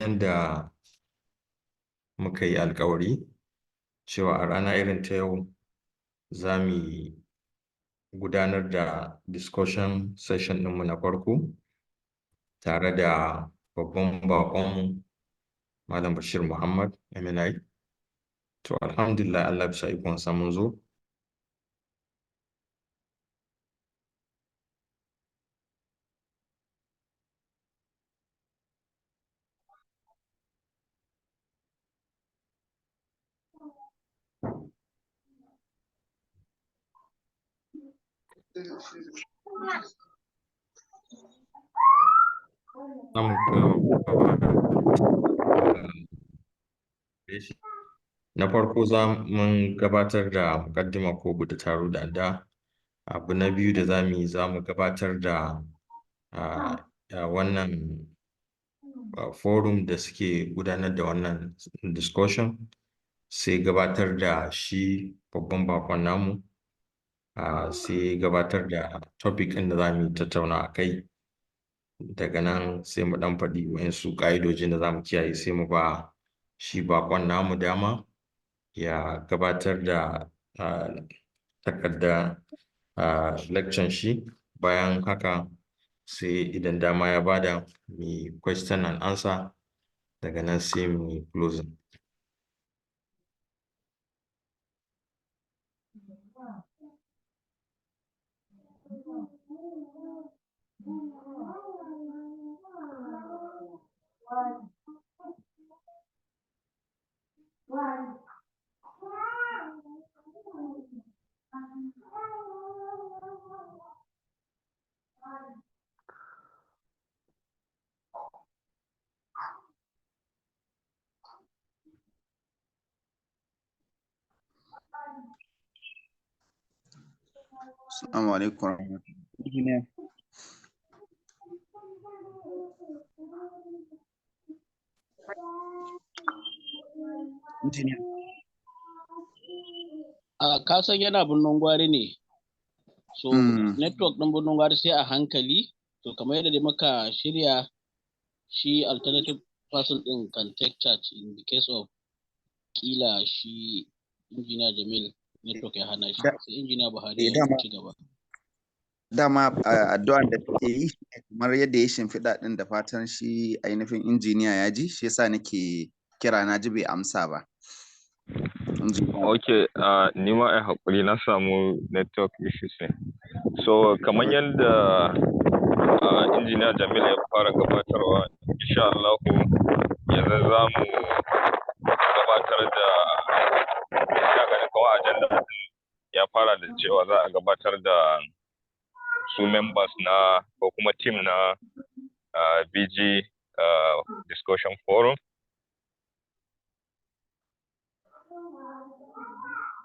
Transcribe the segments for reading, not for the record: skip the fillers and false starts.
yadda muka yi alkawari cewa a rana irin ta yau za mu gudanar da discussion session ɗinmu na farko tare da babban baƙonmu Malam Bashir Muhammad MNI. To alhamdulillah Allah bisa ikonsa mun zo. Na farko mun gabatar da mukaddima ko buɗe taro da adda. Abu na biyu da za mu gabatar da wannan forum da suke gudanar da wannan discussion, sai gabatar da shi babban bakon namu, sai gabatar da topic ɗin da za mu tattauna a kai. Daga nan sai mu ɗan faɗi waɗansu ƙa'idojin da za mu kiyaye, sai mu ba shi bakon namu dama ya gabatar da takardar lecture shi. Bayan haka sai idan dama ya bada mu question and answer, daga nan sai mu closing. Assalamu alaikum. Ka san yana birnin gwari ne, so network ɗin birnin gwari sai a hankali. To kamar yadda dai muka shirya, shi alternative person ɗin can take charge in the case of kila shi injiniya Jamil network ya hana shi, sai injiniya Buhari ya ci gaba. Dama addu'an da take yi kamar yadda ya shimfiɗa ɗin, da fatan shi ainihin injiniya ya ji, shi yasa nake kira, na ji bai amsa ba. Okay, ni ma ai haƙuri na samu network issues ne. So kamar yadda injiniya Jamil ya fara gabatarwa, insha Allah yanzu za mu gabatar da kawai agenda ya fara da cewa za a gabatar da su members na ko kuma team na BG discussion forum.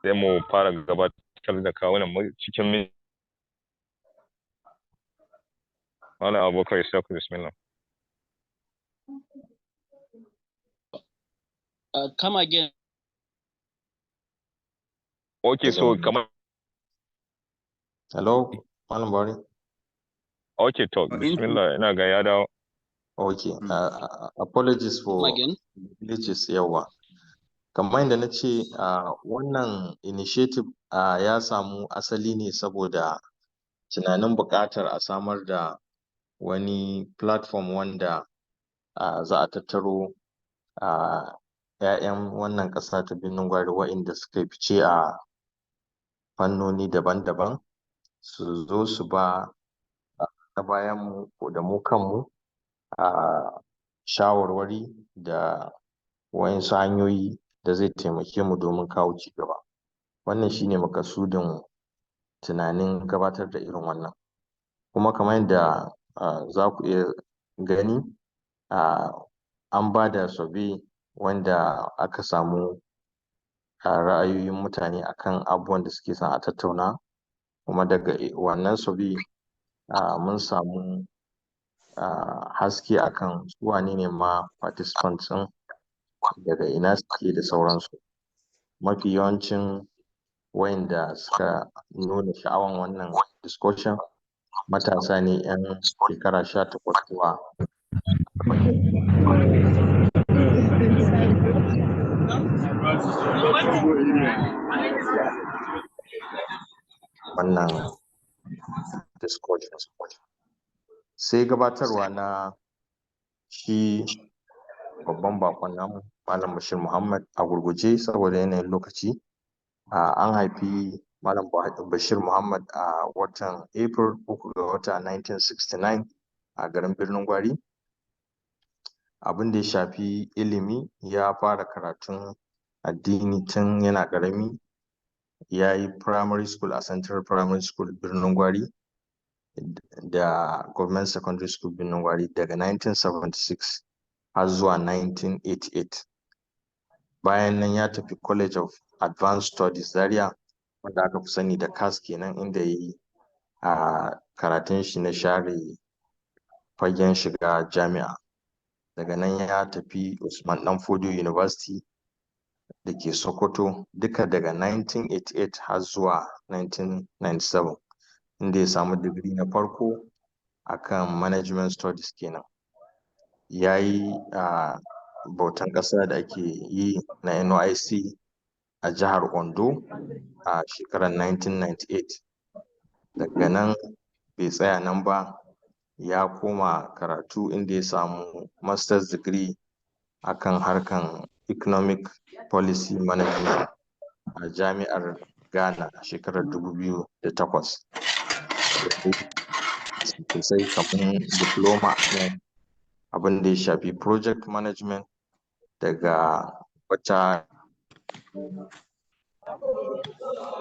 Sai mu fara gabatar da kawunan mu cikin min. Malam Abubakar Isaku, bismillah. Come again. Okay, so come. Hello, Malam Bari. Okay, talk. Bismillah, ina ga ya dawo. Okay, apologies for glitches yawa. Kamar yadda na ce, wannan initiative ya samu asali ne saboda tunanin buƙatar a samar da wani platform wanda za a tattaro ‘ya'yan wannan ƙasa ta Birnin Gwari waɗanda suka yi fice a fannoni daban-daban, su zo su ba na bayan mu ko da mu kanmu shawarwari da waɗansu hanyoyi da zai taimake mu domin kawo ci gaba. Wannan shine makasudin tunanin gabatar da irin wannan. Kuma kamar yadda za ku iya gani, an ba da survey wanda aka samu ra'ayoyin mutane akan abubuwan da suke son a tattauna, kuma daga wannan survey mun samu haske akan su wane ne ma participants ɗin, daga ina suke da sauransu. Mafi yawancin wayanda suka nuna sha'awan wannan discussion matasa ne 'yan shekara 18 zuwa wannan discussion. Sai gabatarwa na shi babban bakon namu Malam Bashir Muhammad a gurguje saboda yanayin lokaci. An haifi Malam Bashir Muhammad a watan April 3 ga wata 1969 a garin Birnin Gwari. Abin da ya shafi ilimi, ya fara karatun addini tun yana ƙarami. Ya yi primary school a Central Primary School Birnin Gwari da Government Secondary School Birnin Gwari daga 1976 har zuwa 1988. Bayan nan ya tafi College of Advanced Studies Zaria, wanda aka fi sani da CAS kenan, inda ya yi karatun shi na share fagen shiga jami'a. Daga nan ya tafi Usman Danfodiyo University da ke Sokoto, duka daga 1988 har zuwa 1997, inda ya samu digiri na farko akan Management Studies kenan. Ya yi bautan ƙasa da ake yi na NYSC a jihar Ondo a shekarar 1998. Daga nan bai tsaya nan ba, ya koma karatu inda ya samu master's degree akan harkan economic policy management a jami'ar Ghana a shekarar 2008. Sai kamar diploma akan abin da ya shafi project management daga wata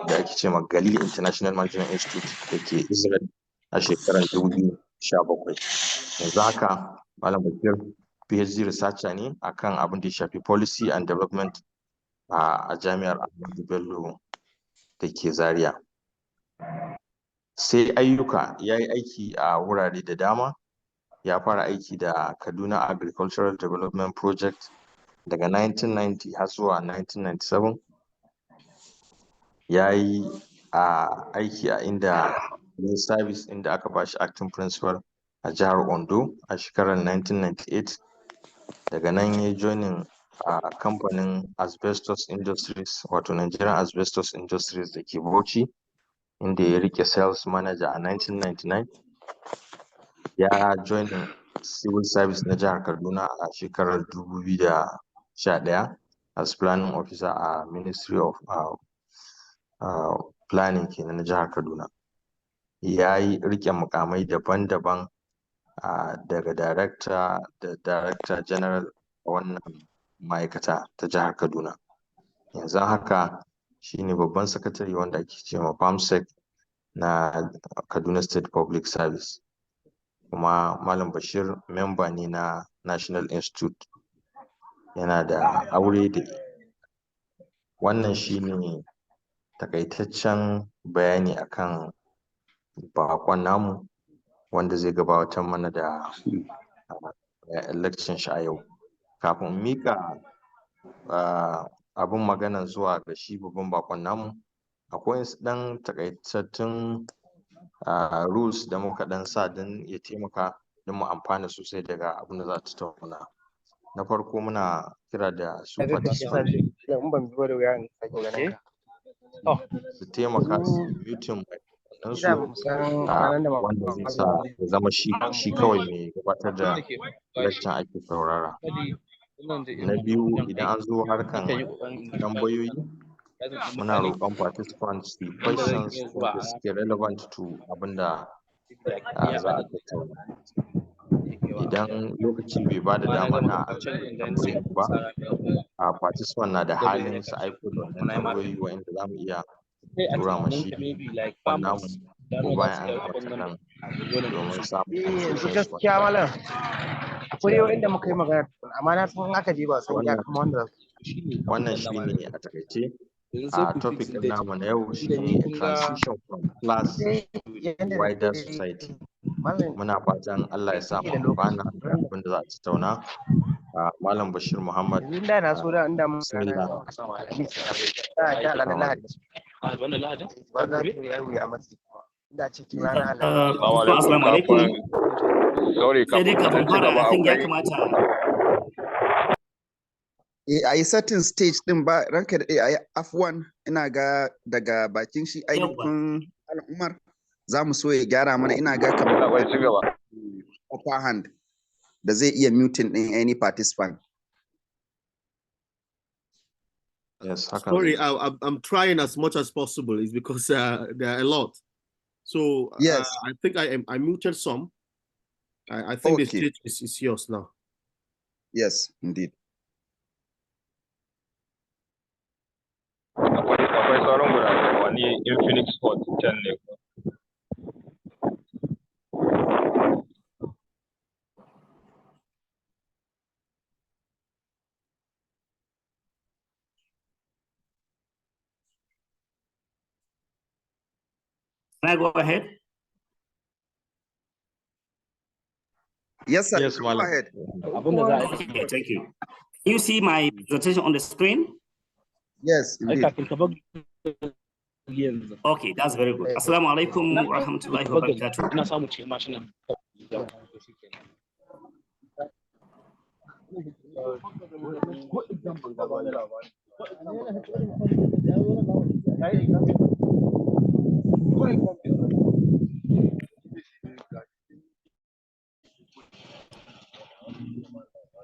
da ake ce Galil International Management Institute da ke Israel a shekarar 2017. Yanzu haka Malam Bashir PhD researcher ne akan abin da ya shafi policy and development a jami'ar Ahmadu Bello da ke Zaria. Sai ayyuka, ya yi aiki a wurare da dama. Ya fara aiki da Kaduna Agricultural Development Project daga 1990 har zuwa 1997. Ya yi aiki a inda yin service inda aka ba shi acting principal a jihar Ondo a shekarar 1998. Daga nan ya joinin kamfanin Asbestos Industries, wato Nigerian Asbestos Industries da ke Bauchi, inda ya rike sales manager a 1999. Ya joinin civil service na jihar Kaduna a shekarar 2011 as planning officer a Ministry of planning kenan na jihar Kaduna. Ya yi rike mukamai daban-daban daga director da director general a wannan ma'aikata ta jihar Kaduna. Yanzu haka shine babban sakatare wanda ake cewa PAMSEC na Kaduna State Public Service. Kuma Malam Bashir member ne na National Institute. Yana da aure da wannan shine takaitaccen bayani akan bakon namu wanda zai gabatar mana da lecture shi a yau. Kafin mika abin magana zuwa ga shi babban bakon namu, akwai ɗan takaitattun rules da muka ɗan sa don ya taimaka don mu amfana sosai daga abin da za ta tattauna. Na farko muna kira da su participants su taimaka su mutum wanda zai sa ya zama shi kawai mai gabatar da lecture ake saurara. Na biyu, idan an zo harkan tambayoyi, muna roƙon participants su questions wanda suke relevant to abinda za a tattauna. Idan lokaci bai ba da dama na tambayoyin ba, participant na da halin su aiko da wannan tambayoyi wa'inda za mu iya tura mashi wannan ko bayan an gama taron domin samun gaskiya Malam, akwai yau inda muka yi magana amma na san aka je ba san ya kama wanda wannan shine a takaice topic din namu na yau shine transition from class to wider society. Muna fatan Allah ya sa mu amfana da abin da za a tattauna. Malam Bashir Muhammad, inda na so da inda mun bismillah. Assalamu alaikum. Sai dai kafin fara akan ya kamata a yi setting stage din ba ranka da a yi F1 ina ga daga bakin shi ainihin Umar za mu so ya gyara mana, ina ga kamar upper hand da zai iya muting din any participant. Yes, sorry, I'm trying as much as possible. It's because there are a lot. So yes, I think I muted some. I think the stage is yours now. Yes, indeed. Akwai sauran guda wani Infinix Hot 10 ne. Can I go ahead? Yes, sir. Yes, Malam. Go ahead. Okay, thank you. Can you see my presentation on the screen? Yes, indeed. Okay, that's very good. Assalamu alaikum wa rahmatullahi wa barakatuh.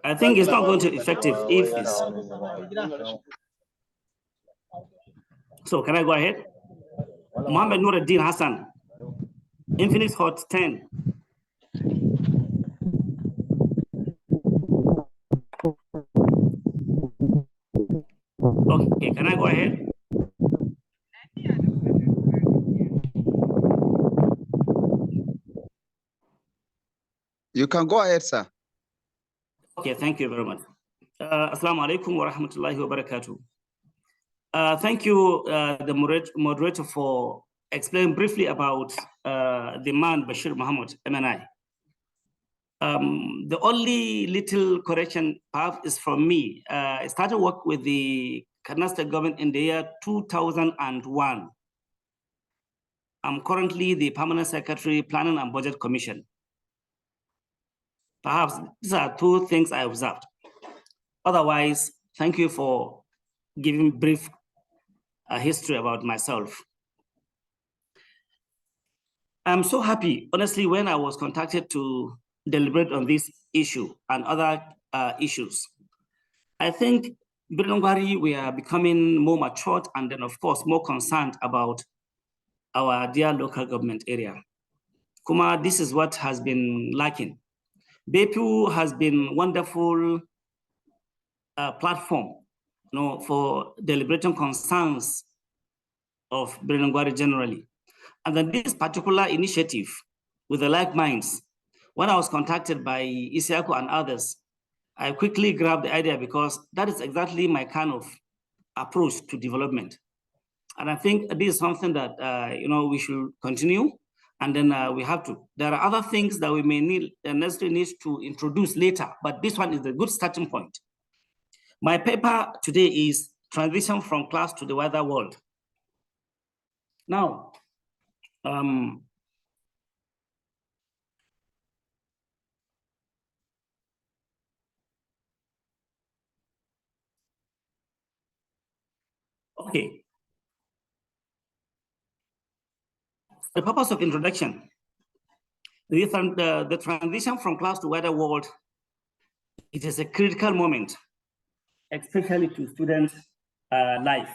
I think it's not going to be effective if it's... So can I go ahead? Mohammed Nuruddin Hassan, Infinix Hot 10. Okay, can I go ahead? You can go ahead, sir. Okay, thank you very much. Assalamu alaikum wa rahmatullahi wa barakatuh. Thank you, the moderator, for explaining briefly about the man Bashir Muhammad, MNI. The only little correction perhaps is from me. I started work with the Kaduna State government in the year 2001. I'm currently the Permanent Secretary, Planning and Budget Commission. Perhaps these are two things I observed. Otherwise, thank you for giving brief history about myself. I'm so happy, honestly, when I was contacted to deliberate on this issue and other issues. I think Birnongwari, we are becoming more matured and then, of course, more concerned about our dear local government area. Kuma, this is what has been lacking. BPU has been wonderful platform, for deliberating concerns of Birnongwari generally. And then this particular initiative with the like minds, when I was contacted by Isiaku and others, I quickly grabbed the idea because that is exactly my kind of approach to development. And I think this is something that we should continue, and then we have to. There are other things that we may need, necessarily need to introduce later, but this one is a good starting point. My paper today is Transition from Class to the Wider World. Now, okay. The purpose of introduction, the transition from class to wider world, it is a critical moment, especially to students' life.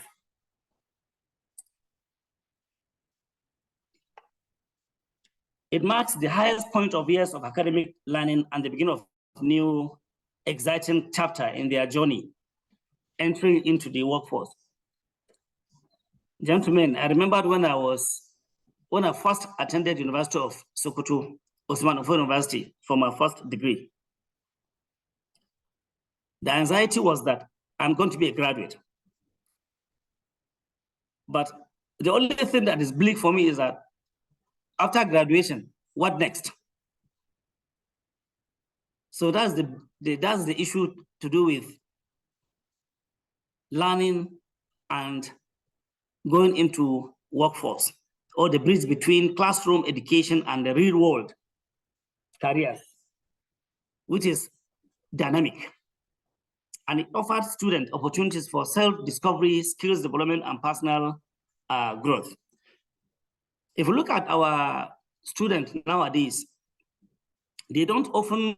It marks the highest point of years of academic learning and the beginning of a new, exciting chapter in their journey, entering into the workforce. Gentlemen, I remembered when I first attended University of Sokoto, Osman Ofo University, for my first degree. The anxiety was that I'm going to be a graduate. But the only thing that is bleak for me is that after graduation, what next? So that's the issue to do with learning and going into workforce, or the bridge between classroom education and the real world careers, which is dynamic. And it offers students opportunities for self-discovery, skills development, and personal growth. If you look at our students nowadays, they don't often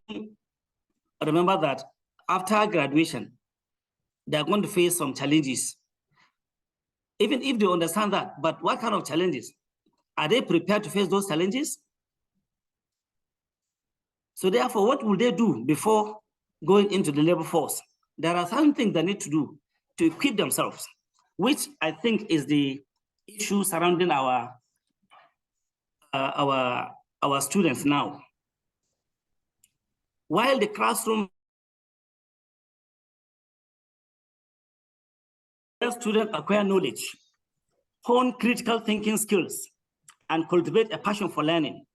remember that after graduation, they're going to face some challenges. Even if they understand that, but what kind of challenges? Are they prepared to face those challenges? So therefore, what will they do before going into the labor force? There are certain things they need to do to equip themselves, which I think is the issue surrounding our students now. While the classroom, students acquire knowledge, hone critical thinking skills, and cultivate a passion for learning.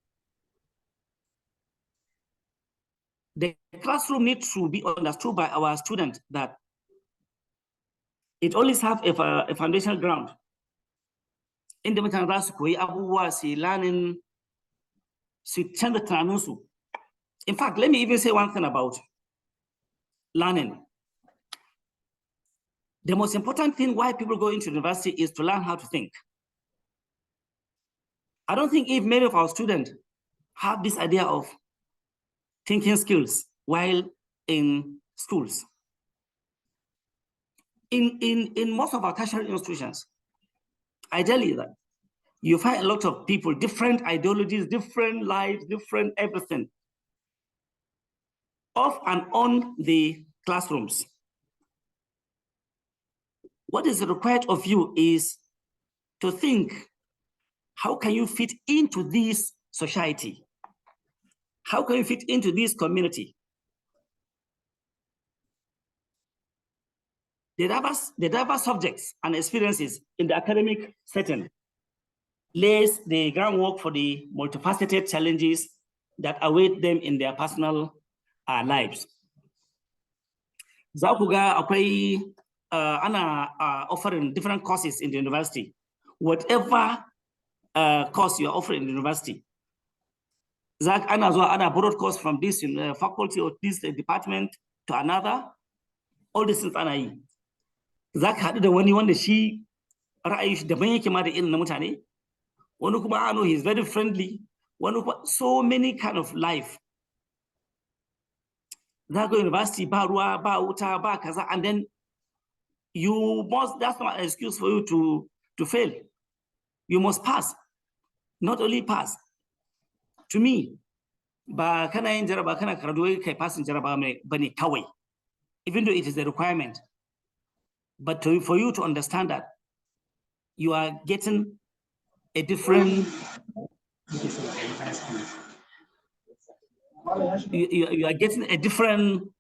The classroom needs to be understood by our students that it always have a foundational ground. In the mutane za su koyi abubuwa su learning, su canza tunaninsu. In fact, let me even say one thing about learning. The most important thing why people go into university is to learn how to think. I don't think if many of our students have this idea of thinking skills while in schools. In most of our tertiary institutions, I tell you that you find a lot of people, different ideologies, different lives, different everything, off and on the classrooms. What is required of you is to think, how can you fit into this society? How can you fit into this community? The diverse subjects and experiences in the academic setting lays the groundwork for the multifaceted challenges that await them in their personal lives. Za ku ga akwai ana offering different courses in the university. Whatever course you are offering in the university, ana borrowed course from this faculty or this department to another. All these things ana yi. Za ka haɗu da wani wanda shi ra'ayi shi daban yake ma da irin na mutane. Wani kuma I know he's very friendly. Wani kuma so many kind of life. Za go university ba ruwa, ba wuta, ba kaza, and then you must, that's not an excuse for you to fail. You must pass. Not only pass. To me, ba kana yin jaraba kana karatu kai passing jaraba bane kawai. Even though it is a requirement. But for you to understand that you are getting a different, you are getting a different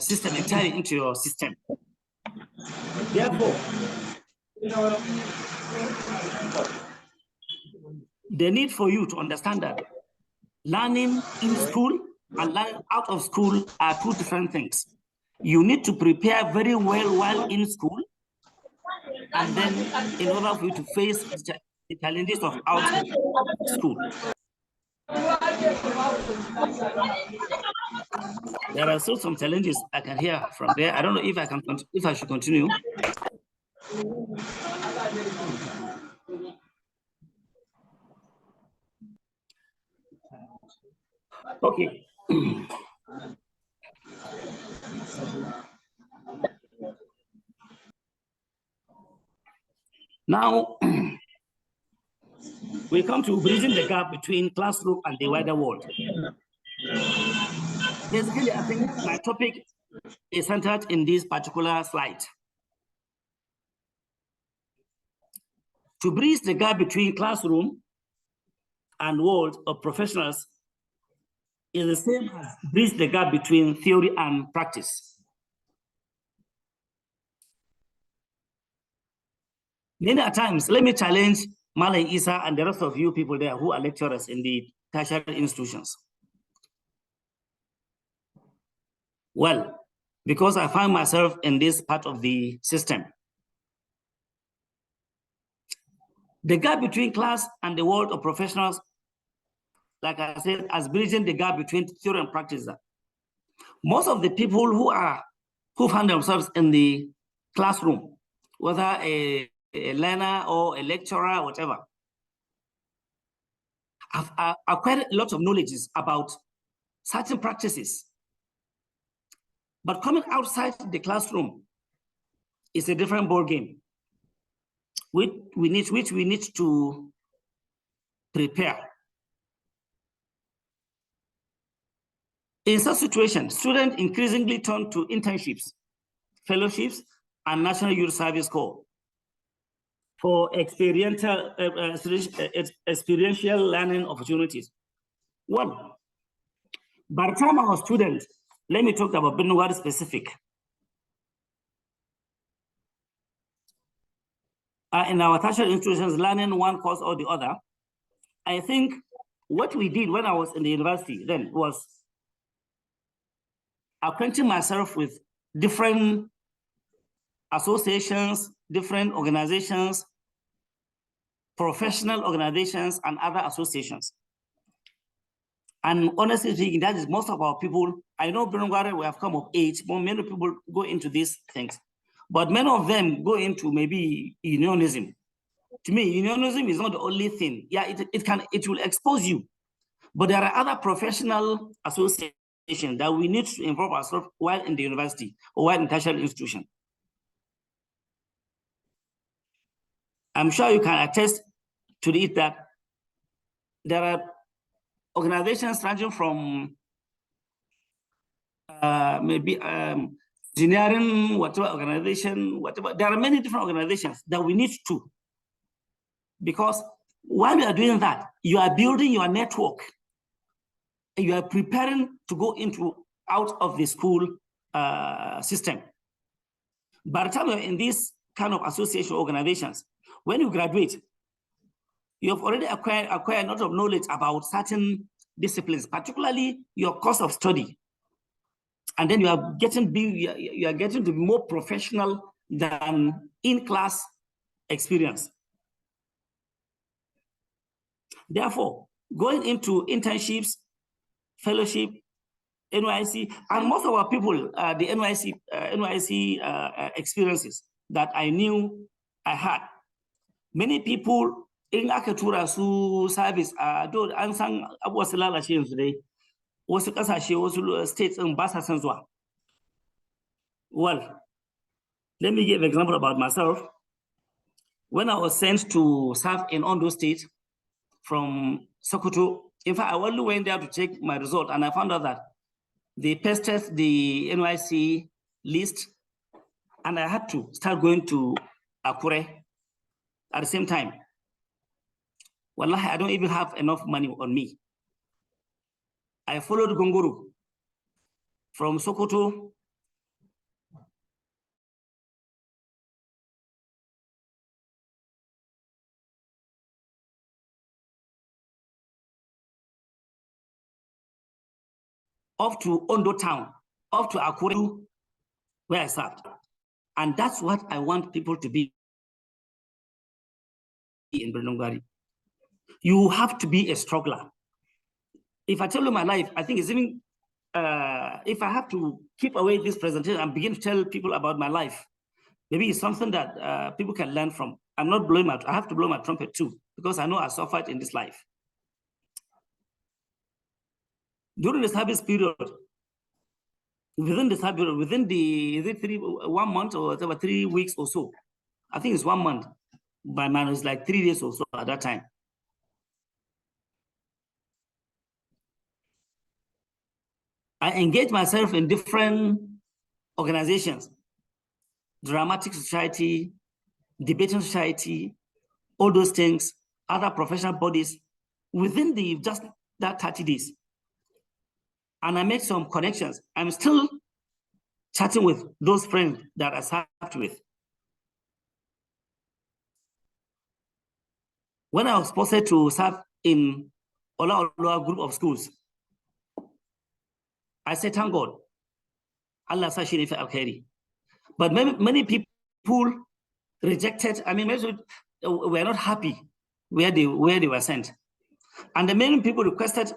system entirely into your system. Therefore, the need for you to understand that learning in school and learning out of school are two different things. You need to prepare very well while in school, and then in order for you to face the challenges of out school. There are still some challenges I can hear from there. I don't know if I should continue. Okay. Now, we come to bridging the gap between classroom and the wider world. Basically, I think my topic is centered in this particular slide. To bridge the gap between classroom and world of professionals is the same as bridge the gap between theory and practice. Many times, let me challenge Malam Isa and the rest of you people there who are lecturers in the tertiary institutions. Well, because I find myself in this part of the system. The gap between class and the world of professionals, like I said, as bridging the gap between theory and practice. Most of the people who find themselves in the classroom, whether a a learner or a lecturer, whatever. I've acquired a lot of knowledge about certain practices. But coming outside the classroom is a different ball game, which we need to prepare. In such situations, students increasingly turn to internships, fellowships, and National Youth Service Corps for experiential learning opportunities. One, by the time I was a student, let me talk about Benue specific. In our tertiary institutions, learning one course or the other, I think what we did when I was in the university then was acquainting myself with different associations, different organizations, professional organizations, and other associations. And honestly speaking, that is most of our people. I know Benue, we have come of age, but many people go into these things. But many of them go into maybe unionism. To me, unionism is not the only thing. Yeah, it will expose you. But there are other professional associations that we need to involve ourselves while in the university or while in tertiary institution. I'm sure you can attest to it that there are organizations ranging from maybe engineering, whatever organization, whatever. There are many different organizations that we need to, because while you are doing that, you are building your network. You are preparing to go out of the school system. By the time you're in these kind of association organizations, when you graduate, you have already acquired a lot of knowledge about certain disciplines, particularly your course of study. And then you are getting to be more professional than in-class experience. Therefore, going into internships, fellowship, NYC, and most of our people, the NYC experiences that I knew I had. Many people in Akatura su service, though an san abuwa su lalace yanzu dai, wasu kasashe, wasu states in ba sa son zuwa. Well, let me give an example about myself. When I was sent to serve in Ondo State from Sokoto, in fact, I only went there to check my result, and I found out that they pasted the NYC list, and I had to start going to Akure at the same time. Wallahi, I don't even have enough money on me. I followed Gonguru from Sokoto up to Ondo town, up to Akure, where I served. And that's what I want people to be in Benue. You have to be a struggler. If I tell you my life, I think it's even, if I have to keep away this presentation and begin to tell people about my life, maybe it's something that people can learn from. I'm not blowing my, I have to blow my trumpet too, because I know I suffered in this life. During the service period, within the 1 month or whatever, 3 weeks or so, I think it's 1 month, by man, it's like 3 days or so at that time. I engaged myself in different organizations, dramatic society, debating society, all those things, other professional bodies, within just that 30 days. And I made some connections. I'm still chatting with those friends that I served with. When I was supposed to serve in Ola group of schools, I said, thank God, Allah Sashiri Al-Khairi. But many people rejected, I mean, were not happy where they were sent. And the many people requested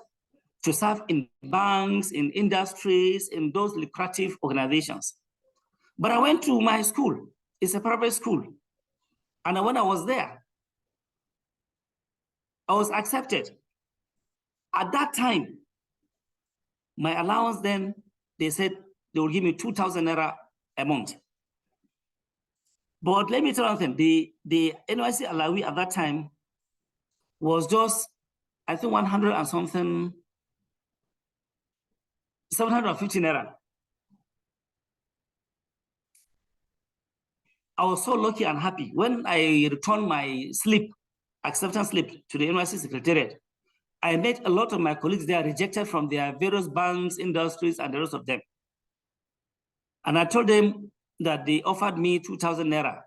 to serve in banks, in industries, in those lucrative organizations. But I went to my school. It's a private school. And when I was there, I was accepted. At that time, my allowance then, they said they will give me 2,000 naira a month. But let me tell you something, the NYC Alawi at that time was just, I think 100 and something, 750 naira. I was so lucky and happy. When I returned my slip, acceptance slip to the NYC Secretariat, I met a lot of my colleagues there rejected from their various banks, industries, and the rest of them. And I told them that they offered me 2,000 naira.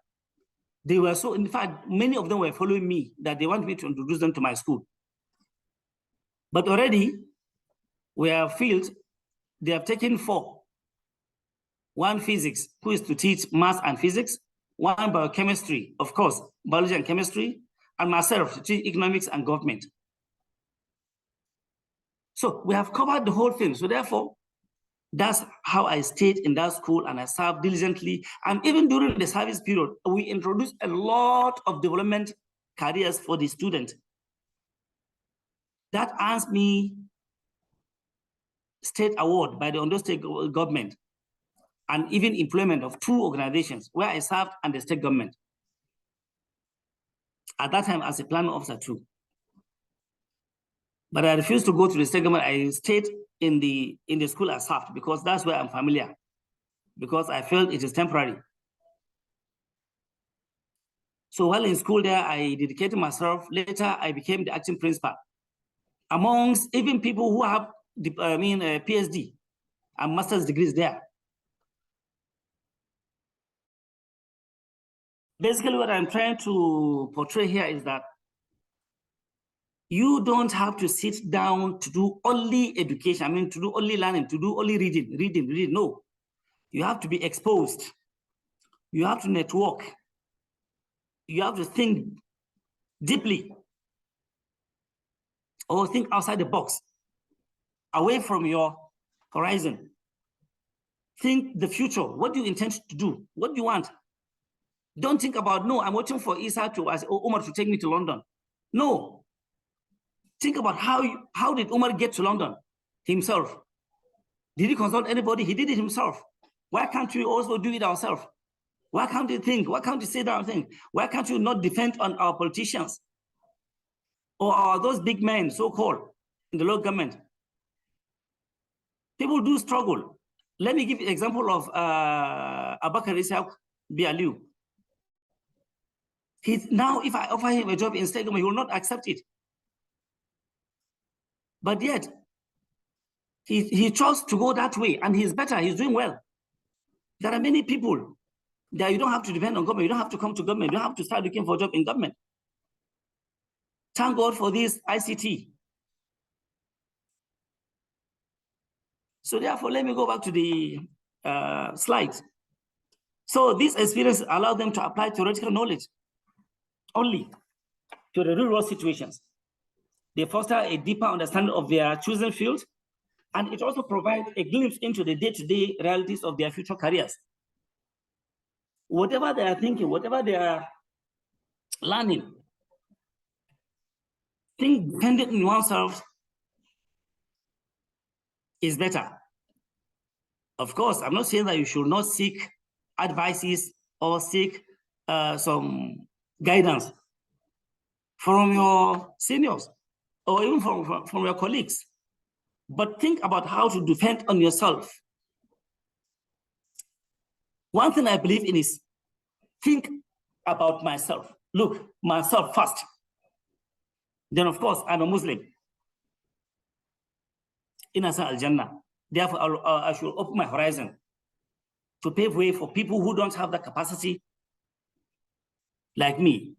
They were so, in fact, many of them were following me, that they want me to introduce them to my school. But already, we are filled, they have taken 4. 1 physics, who is to teach math and physics, 1 biochemistry, of course, biology and chemistry, and myself to teach economics and government. So we have covered the whole thing. So therefore, that's how I stayed in that school, and I served diligently. And even during the service period, we introduced a lot of development careers for the student. That earns me state award by the Ondo State government, and even employment of 2 organizations where I served and the state government. At that time, as a planning officer too. But I refused to go to the state government. I stayed in the school I served, because that's where I'm familiar, because I felt it is temporary. So while in school there, I dedicated myself. Later, I became the acting principal. Amongst even people who have, PhD and master's degrees there. Basically, what I'm trying to portray here is that you don't have to sit down to do only education, to do only learning, to do only reading. No, you have to be exposed. You have to network. You have to think deeply, or think outside the box, away from your horizon. Think the future. What do you intend to do? What do you want? Don't think about, no, I'm waiting for Isa to ask Umar to take me to London. No. Think about how did Umar get to London himself? Did he consult anybody? He did it himself. Why can't we also do it ourselves? Why can't you think? Why can't you say that thing? Why can't you not depend on our politicians or those big men, so-called, in the local government? People do struggle. Let me give you an example of Abakar Ishaq Bialiu. Now, if I offer him a job in state government, he will not accept it. But yet, he chose to go that way, and he's better, he's doing well. There are many people that you don't have to depend on government, you don't have to come to government, you don't have to start looking for a job in government. Thank God for this ICT. So therefore, let me go back to the slides. So this experience allowed them to apply theoretical knowledge only to the real world situations. They foster a deeper understanding of their chosen field, and it also provides a glimpse into the day-to-day realities of their future careers. Whatever they are thinking, whatever they are learning, think dependent on oneself is better. Of course, I'm not saying that you should not seek advices or seek some guidance from your seniors or even from your colleagues. But think about how to defend on yourself. One thing I believe in is think about myself. Look, myself first. Then, of course, I'm a Muslim. Inasa al-Jannah. Therefore, I should open my horizon to pave way for people who don't have the capacity like me.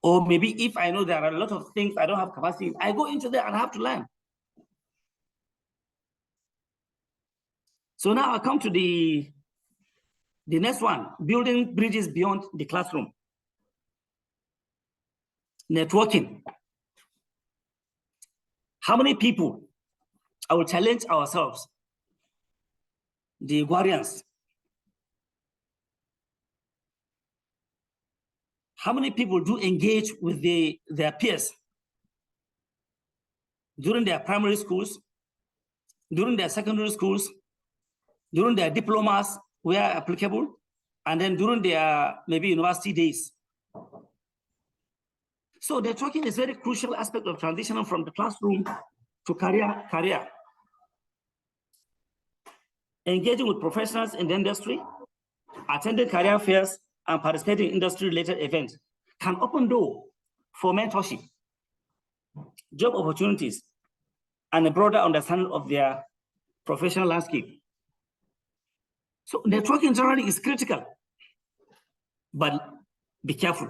Or maybe if I know there are a lot of things I don't have capacity, I go into there and I have to learn. So now I come to the next one, building bridges beyond the classroom. Networking. How many people, I will challenge ourselves, the Iguarians, How many people do engage with their peers during their primary schools, during their secondary schools, during their diplomas where applicable, and then during their maybe university days? So networking is a very crucial aspect of transitioning from the classroom to career. Engaging with professionals in the industry, attending career fairs, and participating in industry-related events can open doors for mentorship, job opportunities, and a broader understanding of their professional landscape. So networking generally is critical, but be careful.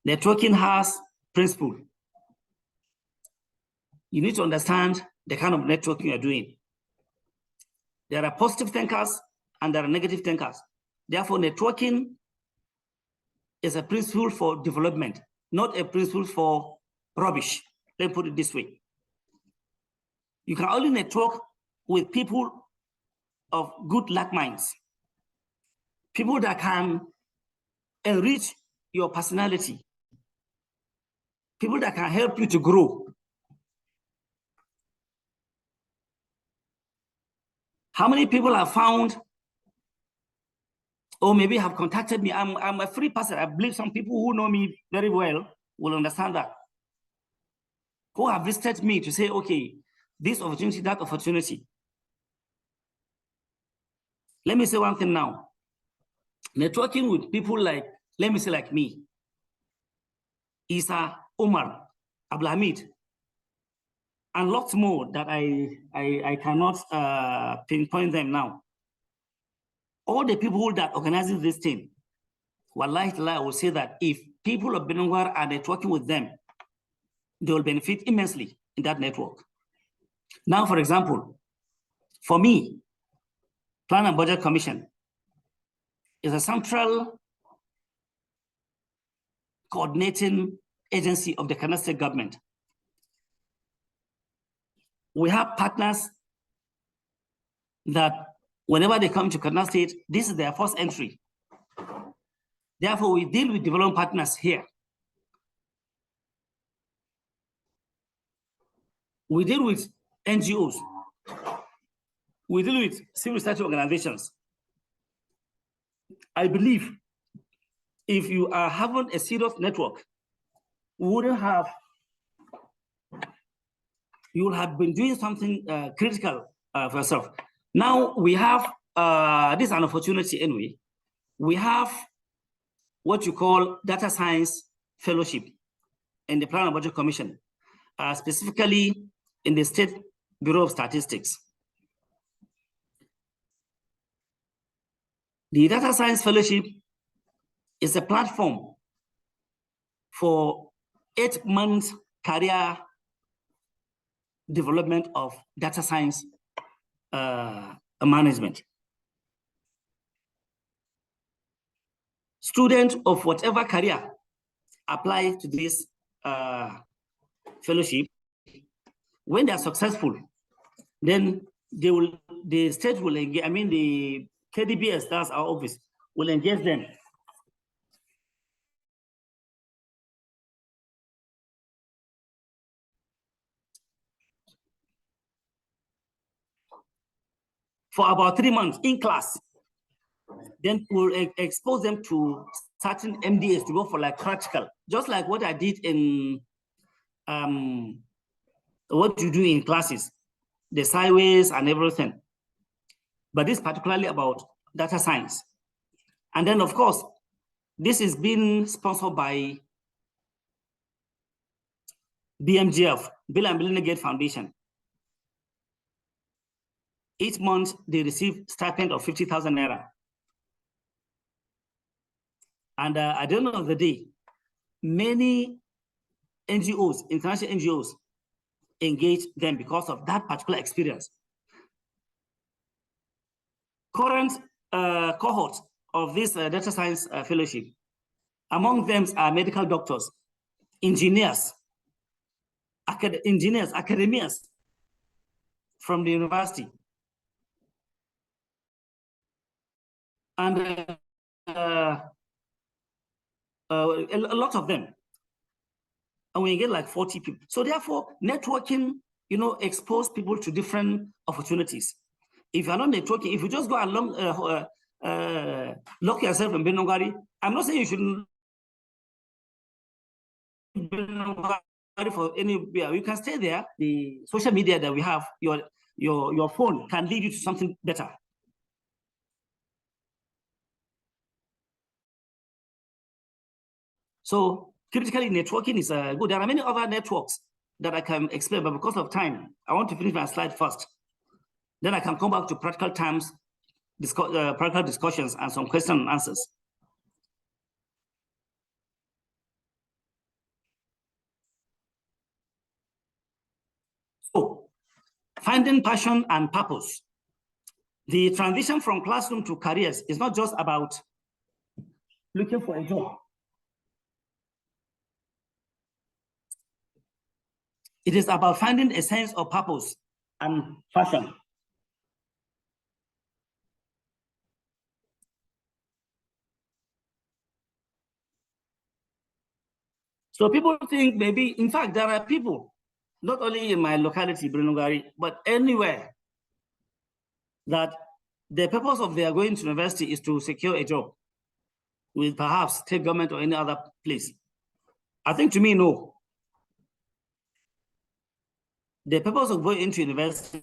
Networking has principle. You need to understand the kind of networking you're doing. There are positive thinkers and there are negative thinkers. Therefore, networking is a principle for development, not a principle for rubbish. Let me put it this way. You can only network with people of good like minds, people that can enrich your personality, people that can help you to grow. How many people have found, or maybe have contacted me? I'm a free person. I believe some people who know me very well will understand that. Who have visited me to say, okay, this opportunity, that opportunity. Let me say one thing now. Networking with people like, let me say like me, Isa, Omar, Abdulhamid, and lots more that I cannot pinpoint them now. All the people that organizes this thing, wallahi, I will say that if people of Benungwar are networking with them, they will benefit immensely in that network. Now, for example, for me, Plan and Budget Commission is a central coordinating agency of the Kaduna State government. We have partners that whenever they come to Kaduna State, this is their first entry. Therefore, we deal with development partners here. We deal with NGOs. We deal with civil society organizations. I believe if you are having a serious network, you would have been doing something critical for yourself. Now we have, this is an opportunity anyway, we have what you call data science fellowship in the Plan and Budget Commission, specifically in the State Bureau of Statistics. The Data Science Fellowship is a platform for 8 months career development of data science management. Students of whatever career apply to this fellowship. When they are successful, then the state will engage, I mean the KDBS, that's our office, will engage them. For about 3 months in class. Then we'll expose them to certain MDAs to go for like practical, just like what I did in what you do in classes, the sideways and everything. But this particularly about data science. And then of course, this is being sponsored by BMGF, Bill and Melinda Gates Foundation. Each month they receive stipend of 50,000 naira. And at the end of the day, many NGOs, international NGOs, engage them because of that particular experience. Current cohort of this data science fellowship, among them are medical doctors, engineers, academics from the university. And a lot of them. And we get like 40 people. So therefore, networking, expose people to different opportunities. If you're not networking, if you just go along, lock yourself in Benongari, I'm not saying you shouldn't for anywhere. You can stay there. The social media that we have, your phone can lead you to something better. So critically, networking is good. There are many other networks that I can explain, but because of time, I want to finish my slide first. Then I can come back to practical terms, practical discussions, and some question and answers. So, finding passion and purpose. The transition from classroom to careers is not just about looking for a job. It is about finding a sense of purpose and passion. So people think maybe, in fact, there are people, not only in my locality, Brenogari, but anywhere, that the purpose of their going to university is to secure a job with perhaps state government or any other place. I think, to me, no. The purpose of going into university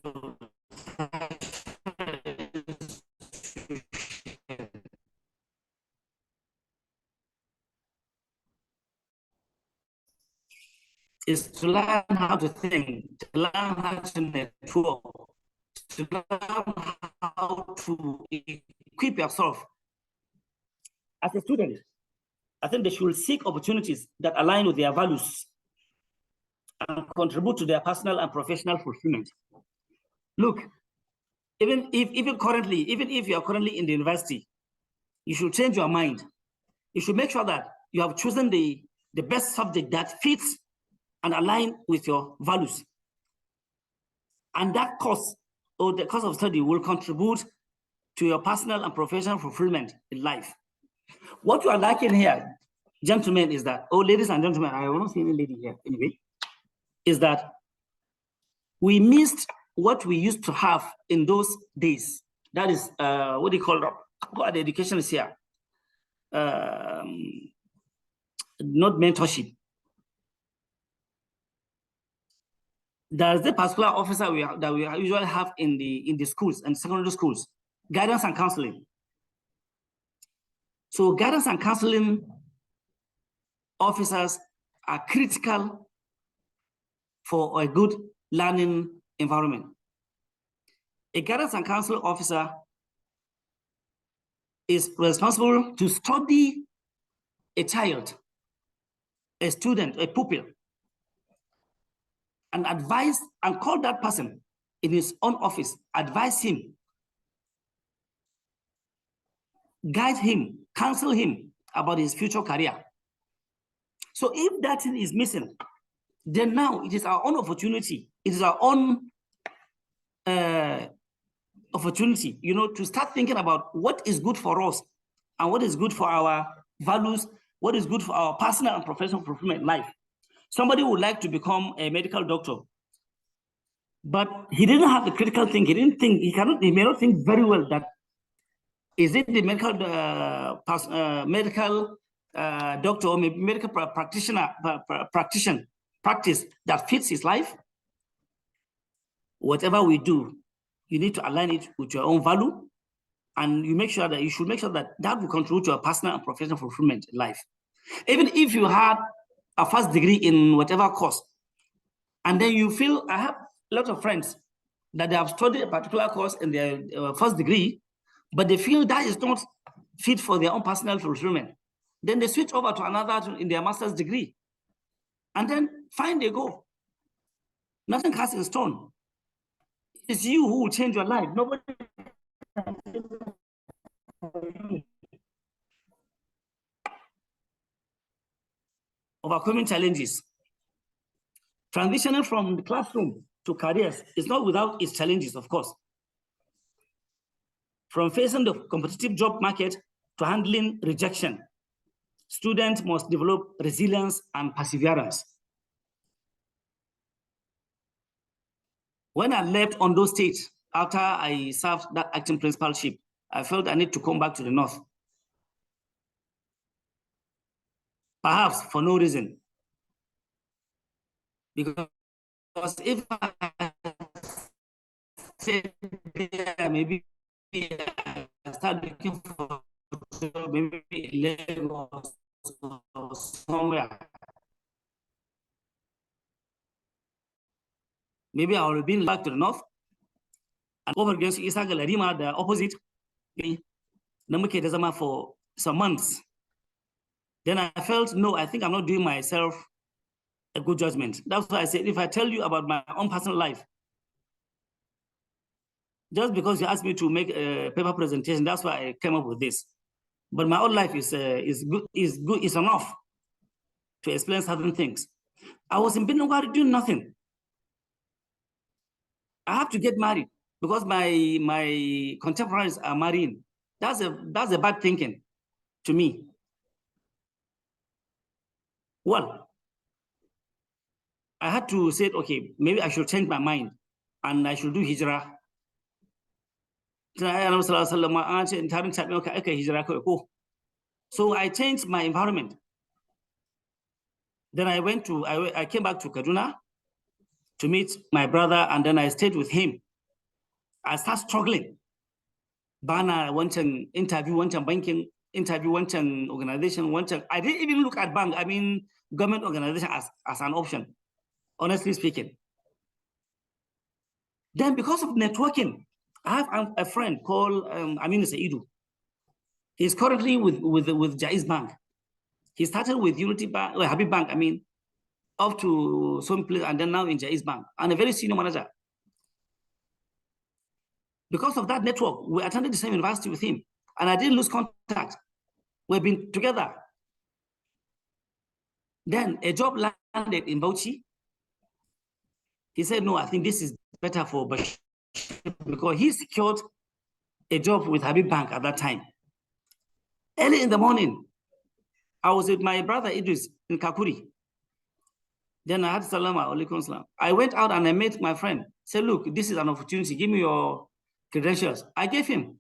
is to learn how to think, to learn how to network, to learn how to equip yourself. As a student, I think they should seek opportunities that align with their values and contribute to their personal and professional fulfillment. Look, even if you are currently in the university, you should change your mind. You should make sure that you have chosen the best subject that fits and align with your values. And that course or the course of study will contribute to your personal and professional fulfillment in life. What you are lacking here, gentlemen, is that, ladies and gentlemen, I will not see any lady here anyway, is that we missed what we used to have in those days. That is, what do you call it? What the education is here. Not mentorship. There's the particular officer that we usually have in the schools and secondary schools, guidance and counseling. So guidance and counseling officers are critical for a good learning environment. A guidance and counseling officer is responsible to study a child, a student, a pupil, and advise and call that person in his own office, advise him, guide him, counsel him about his future career. So if that thing is missing, then now it is our own opportunity. It is our own opportunity, to start thinking about what is good for us and what is good for our values, what is good for our personal and professional fulfillment in life. Somebody would like to become a medical doctor, but he didn't have the critical thinking. He may not think very well that is it the medical doctor or maybe medical practice that fits his life. Whatever we do, you need to align it with your own value, and you should make sure that that will contribute to your personal and professional fulfillment in life. Even if you had a first degree in whatever course, and then you feel, I have a lot of friends that they have studied a particular course in their first degree, but they feel that is not fit for their own personal fulfillment. Then they switch over to another in their master's degree, and then fine, they go. Nothing cast in stone. It's you who will change your life. Nobody can change you. Overcoming challenges. Transitioning from the classroom to careers is not without its challenges, of course. From facing the competitive job market to handling rejection students must develop resilience and perseverance. When I left Ondo State, after I served that acting principalship, I felt I need to come back to the North. Perhaps for no reason. Because if I stayed there, maybe I start looking for maybe Lagos or somewhere. Maybe I would have been back to the North and over against Isa Galadima, the opposite. For some months. Then I felt, no, I think I'm not doing myself a good judgment. That's why I said, if I tell you about my own personal life, just because you asked me to make a paper presentation, that's why I came up with this. But my own life is enough to explain certain things. I was in Binogari doing nothing. I have to get married because my contemporaries are marrying. That's a bad thinking to me. Well, I had to say, okay, maybe I should change my mind and I should do hijrah. So I changed my environment. Then I came back to Kaduna to meet my brother, and then I stayed with him. I started struggling. Bana went an interview, went an banking interview, went an organization, I didn't even look at bank, government organization as an option, honestly speaking. Then because of networking, I have a friend called Aminu Saidu. He's currently with Jaiz Bank. He started with Unity Bank, Habib Bank, up to some place, and then now in Jaiz Bank, and a very senior manager. Because of that network, we attended the same university with him, and I didn't lose contact. We've been together. Then a job landed in Bauchi. He said, no, I think this is better for Bashir, because he secured a job with Habib Bank at that time. Early in the morning, I was with my brother Idris in Kakuri. Then I had salam alaikum salam. I went out and I met my friend. Said, look, this is an opportunity. Give me your credentials. I gave him.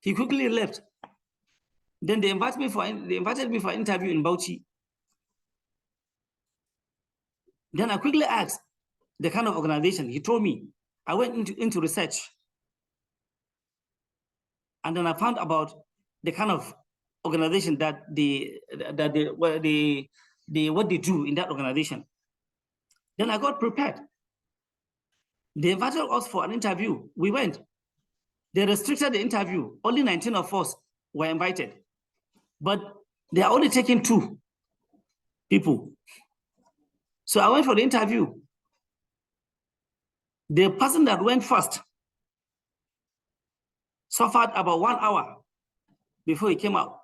He quickly left. Then they invited me for an interview in Bauchi. Then I quickly asked the kind of organization. He told me. I went into research. And then I found about the kind of organization what they do in that organization. Then I got prepared. They invited us for an interview. We went. They restricted the interview. Only 19 of us were invited. But they are only taking 2 people. So I went for the interview. The person that went first suffered about 1 hour before he came out.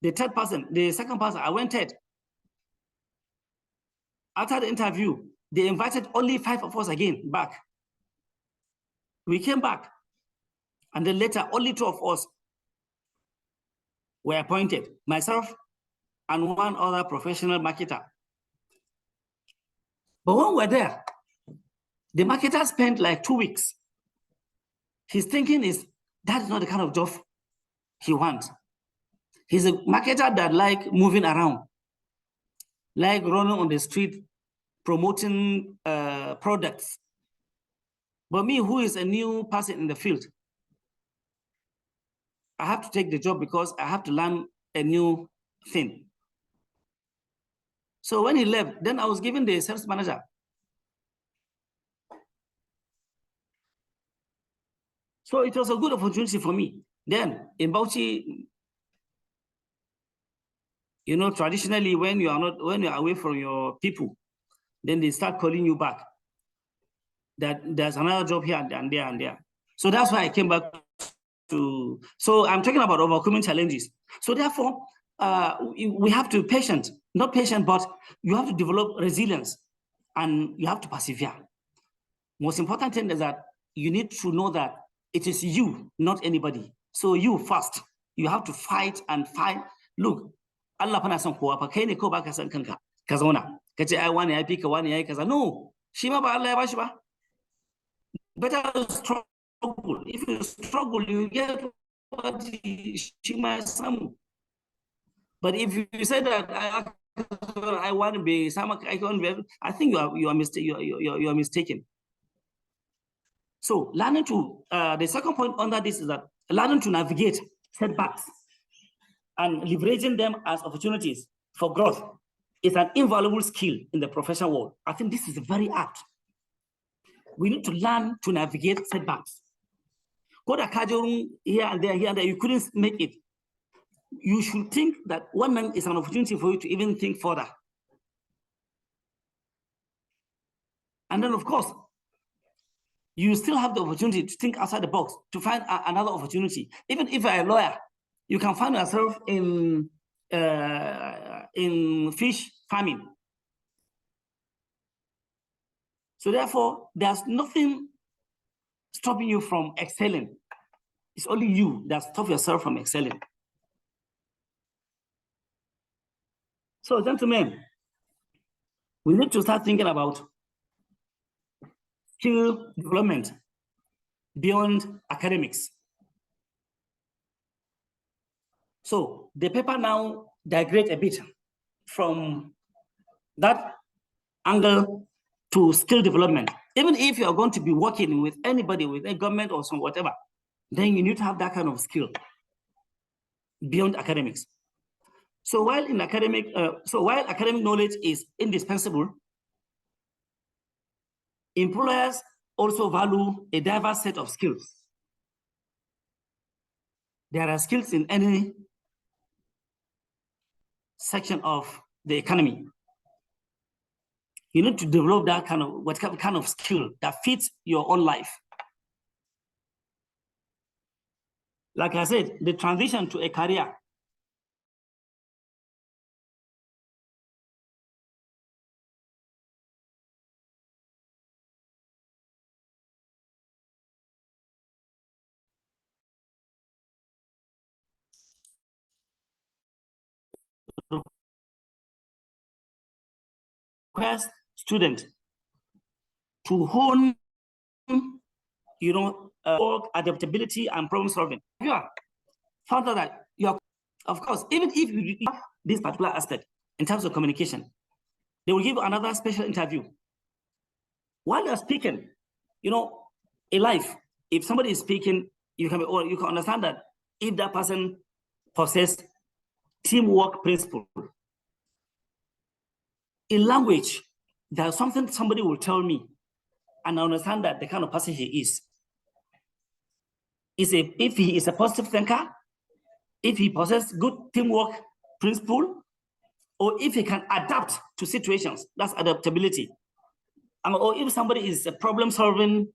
The second person, I went third. After the interview, they invited only 5 of us again back. We came back, and then later only 2 of us were appointed, myself and one other professional marketer. But when we were there, the marketer spent like 2 weeks. His thinking is, that is not the kind of job he wants. He's a marketer that like moving around, like running on the street, promoting products. But me, who is a new person in the field, I have to take the job because I have to learn a new thing. So when he left, then I was given the sales manager. So it was a good opportunity for me. Then in Bauchi, traditionally when you are away from your people, then they start calling you back. That there's another job here and there and there. So that's why I came back to. So I'm talking about overcoming challenges. So therefore, we have to not patient, but you have to develop resilience and you have to persevere. Most important thing is that you need to know that it is you, not anybody. So you first, you have to fight and fight. look, Allah fa na son kowa fa kai ne ko baka san kanka ka zauna ka ce ai wani ya fi ka wani yayi kaza. No, shi ma ba Allah ya bashi ba. Better struggle. If you struggle, you get what she might some. But if you say that I want to be some, I think you are mistaken. So learning to the second point under this is that learning to navigate setbacks and leveraging them as opportunities for growth is an invaluable skill in the professional world. I think this is very apt. We need to learn to navigate setbacks. Here and there, you couldn't make it. You should think that one man is an opportunity for you to even think further. And then, of course, you still have the opportunity to think outside the box, to find another opportunity. Even if you're a lawyer, you can find yourself in fish farming. So therefore, there's nothing stopping you from excelling. It's only you that stop yourself from excelling. So gentlemen, we need to start thinking about skill development beyond academics. So the paper now digress a bit from that angle to skill development. Even if you are going to be working with anybody, with a government or some whatever, then you need to have that kind of skill beyond academics. So while academic knowledge is indispensable, employers also value a diverse set of skills. There are skills in any section of the economy. You need to develop that kind of skill that fits your own life. Like I said, the transition to a career requires students to hone, work, adaptability, and problem solving. You are found out that you are, of course, even if you have this particular aspect in terms of communication, they will give you another special interview. While you're speaking, in life, if somebody is speaking, you can understand that if that person possesses teamwork principle. In language, there's something somebody will tell me, and I understand that the kind of person he is. If he is a positive thinker, if he possesses good teamwork principle, or if he can adapt to situations, that's adaptability. Or if somebody is a problem-solving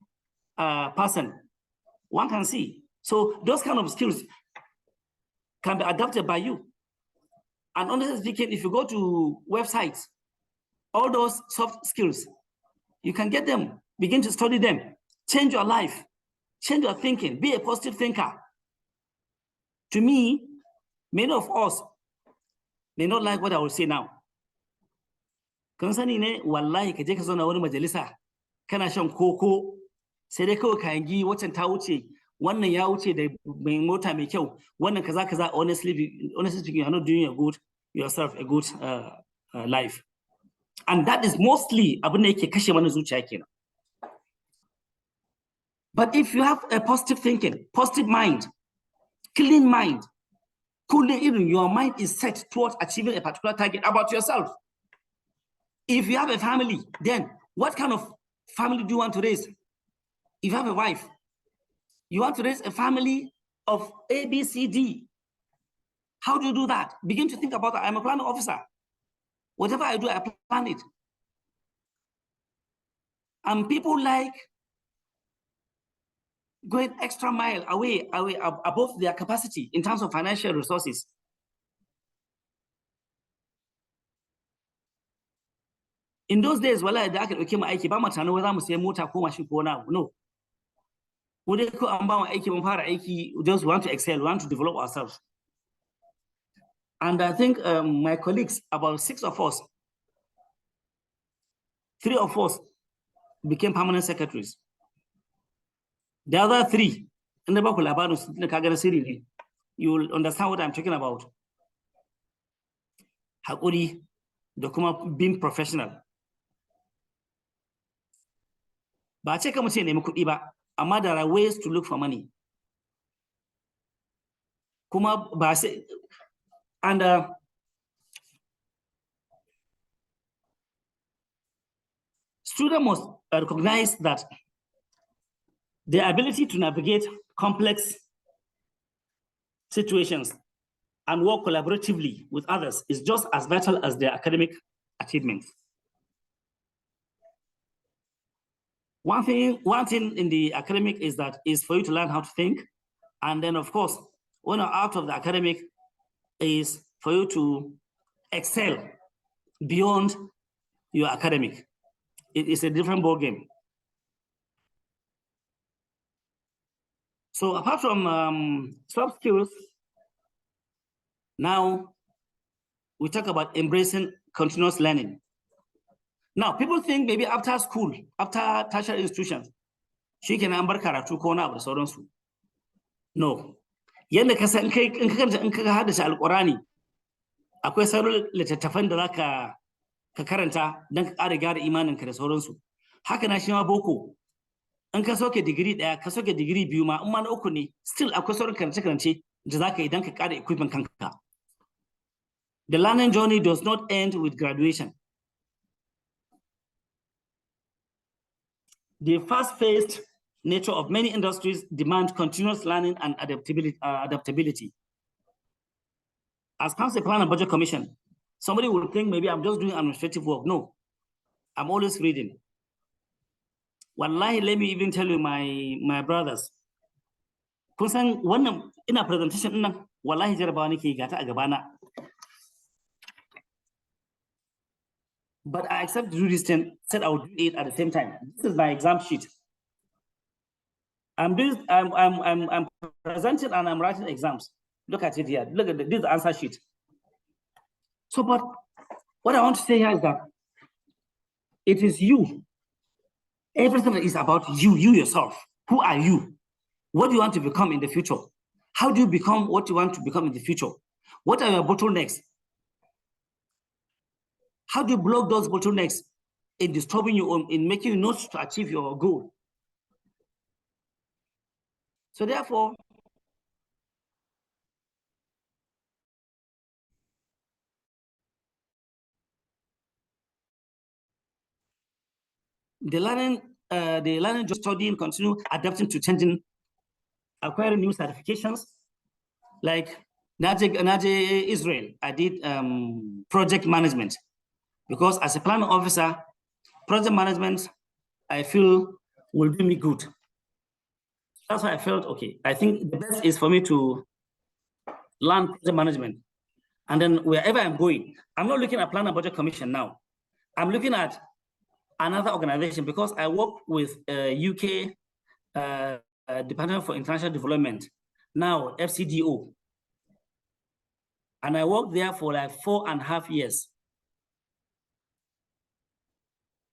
person, one can see. So those kind of skills can be adapted by you. And honestly speaking, if you go to websites, all those soft skills, you can get them, begin to study them, change your life, change your thinking, be a positive thinker. To me, many of us may not like what I will say now. Kan sani ne wallahi ka je ka zauna wani majalisa kana shan koko sai dai kawai ka yangi waccan ta wuce wannan ya wuce da mai mota mai kyau wannan kaza honestly speaking, you are not doing yourself a good life. And that is mostly abin da yake kashe mana zuciya kenan. But if you have a positive thinking, positive mind, clean mind, even your mind is set towards achieving a particular target about yourself. If you have a family, then what kind of family do you want to raise? If you have a wife, you want to raise a family of A, B, C, D. How do you do that? Begin to think about that. I'm a planning officer. Whatever I do, I plan it. And people like going extra mile away above their capacity in terms of financial resources. In those days, wala da aka dauke mu aiki ba mu tunanin wai za mu sai mota ko mashin ko na no. Mu dai ko an ba mu aiki mun fara aiki, just want to excel, want to develop ourselves. And I think my colleagues, about 6 of us, 3 of us became permanent secretaries. The other 3, you will understand what I'm talking about. Hakuri, dokuma being professional. But there are ways to look for money. And students must recognize that the ability to navigate complex situations and work collaboratively with others is just as vital as their academic achievements. One thing in the academic is for you to learn how to think. And then, of course, when you're out of the academic is for you to excel beyond your academic. It is a different ball game. So apart from soft skills, now we talk about embracing continuous learning. Now, people think maybe after school, after tertiary institutions, she can ambar karatu ko na abu sauransu. No. Yanda ka san in ka haddace alqurani, akwai sauran littattafan da zaka karanta don ka ƙara gyara imaninka da sauransu. Haka na shi ma boko. In ka soke digiri ɗaya, ka soke digiri 2 ma, in ma na 3 ne, still akwai sauran karance-karance da zaka yi don ka ƙara equipment kanka. The learning journey does not end with graduation. The fast-paced nature of many industries demand continuous learning and adaptability. As Council Plan and Budget Commission, somebody will think maybe I'm just doing administrative work. No, I'm always reading. Wallahi, let me even tell you, my brothers. Kun san wannan ina presentation nan wallahi jarabawa nake gata a gabana. But I accept to do this thing, said I would do it at the same time. This is my exam sheet. I'm presenting and I'm writing exams. Look at it here. Look at this answer sheet. So, but what I want to say here is that it is you. Everything is about you yourself. Who are you? What do you want to become in the future? How do you become what you want to become in the future? What are your bottlenecks? How do you block those bottlenecks in disturbing you, in making you not to achieve your goal? So therefore, the learning just studying, continue adapting to changing, acquiring new certifications. Like Naje Israel, I did project management because as a planning officer, project management, I feel will do me good. That's why I felt, okay, I think the best is for me to learn project management. And then wherever I'm going, I'm not looking at Plan and Budget Commission now. I'm looking at another organization because I work with UK Department for International Development, now FCDO. And I worked there for like 4.5 years.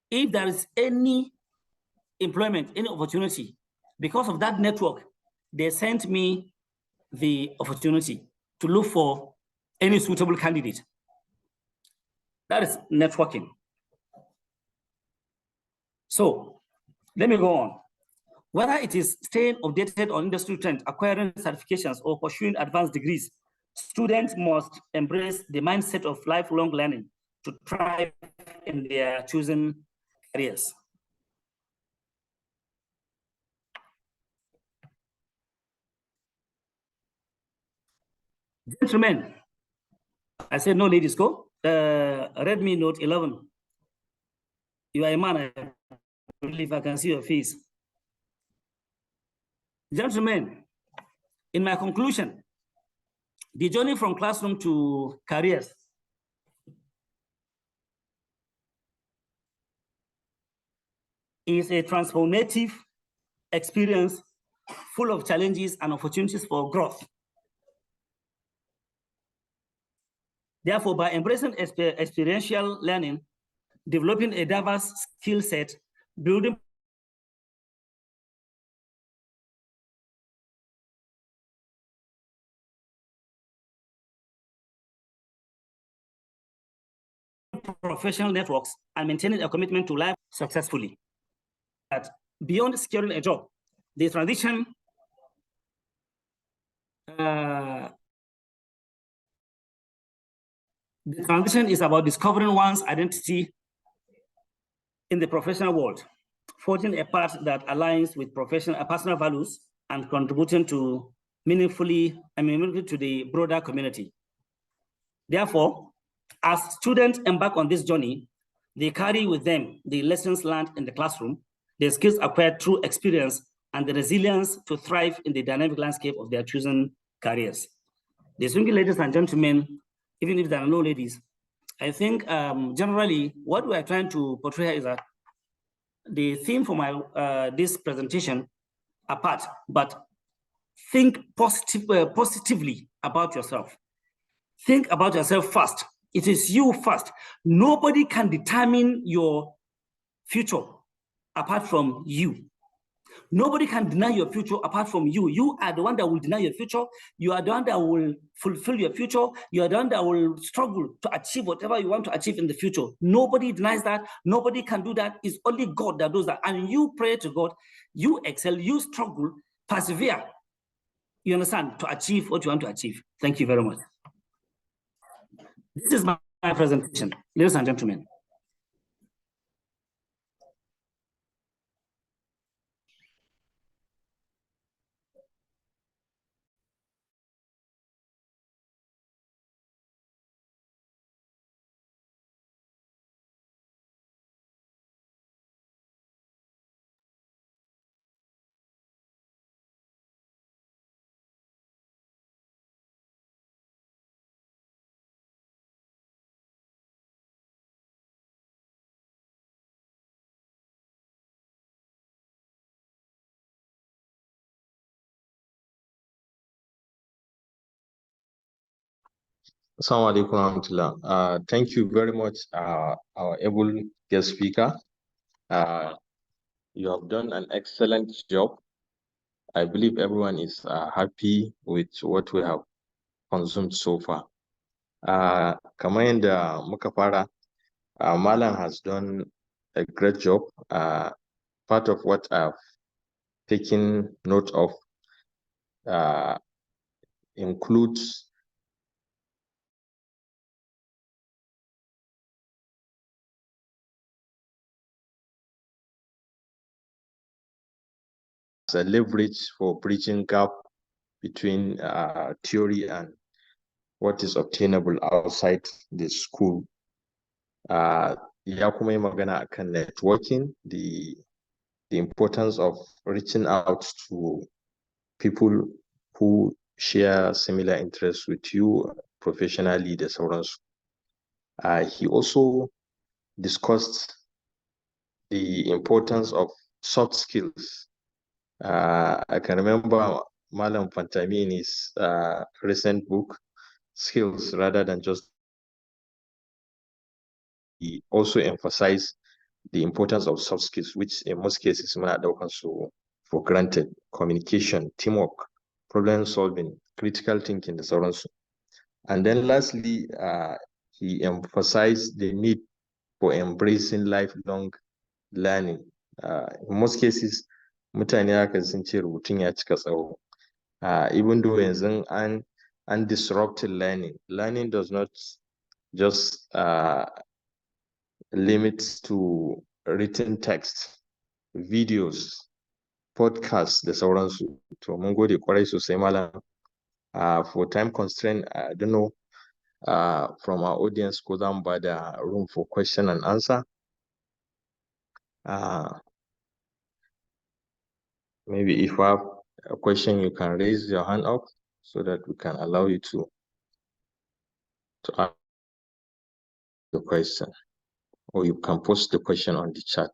If there is any employment, any opportunity, because of that network, they sent me the opportunity to look for any suitable candidate. That is networking. So let me go on. Whether it is staying updated on industry trends, acquiring certifications, or pursuing advanced degrees, students must embrace the mindset of lifelong learning to thrive in their chosen careers. Gentlemen, I said no ladies go. Read me note 11. You are a man, I believe I can see your face. Gentlemen, in my conclusion, the journey from classroom to careers is a transformative experience full of challenges and opportunities for growth. Therefore, by embracing experiential learning, developing a diverse skill set, building professional networks, and maintaining a commitment to life successfully. But beyond securing a job, the transition is about discovering one's identity in the professional world, forging a path that aligns with personal values and contributing to meaningfully to the broader community. Therefore, as students embark on this journey, they carry with them the lessons learned in the classroom, the skills acquired through experience, and the resilience to thrive in the dynamic landscape of their chosen careers. Distinguished ladies and gentlemen, even if there are no ladies, I think generally what we are trying to portray here is that the theme for my this presentation apart, but think positively about yourself. Think about yourself first. It is you first. Nobody can determine your future apart from you. Nobody can deny your future apart from you. You are the one that will deny your future. You are the one that will fulfill your future. You are the one that will struggle to achieve whatever you want to achieve in the future. Nobody denies that. Nobody can do that. It's only God that does that. And you pray to God, you excel, you struggle, persevere. You understand? To achieve what you want to achieve. Thank you very much. This is my presentation, ladies and gentlemen. Assalamu alaikum warahmatullah. Thank you very much, our able guest speaker. You have done an excellent job. I believe everyone is happy with what we have consumed so far. Kamar yadda muka fara, Malam has done a great job. Part of what I've taken note of includes a leverage for bridging gap between theory and what is obtainable outside the school. Ya kuma yi magana akan networking, the importance of reaching out to people who share similar interests with you professionally da sauransu. He also discussed the importance of soft skills. I can remember Malam Pantami in his recent book, Skills Rather Than Just. He also emphasized the importance of soft skills, which in most cases muna daukan su for granted: communication, teamwork, problem solving, critical thinking, da sauransu. And then lastly, he emphasized the need for embracing lifelong learning. In most cases, mutane haka sun ce rubutun ya cika tsawo. Even though yanzu an disrupted learning does not just limit to written text, videos, podcasts da sauransu. To mun gode kwarai sosai Malam. For time constraint, I don't know from our audience ko za mu ba da room for question and answer. Maybe if you have a question, you can raise your hand up so that we can allow you to ask the question, or you can post the question on the chat.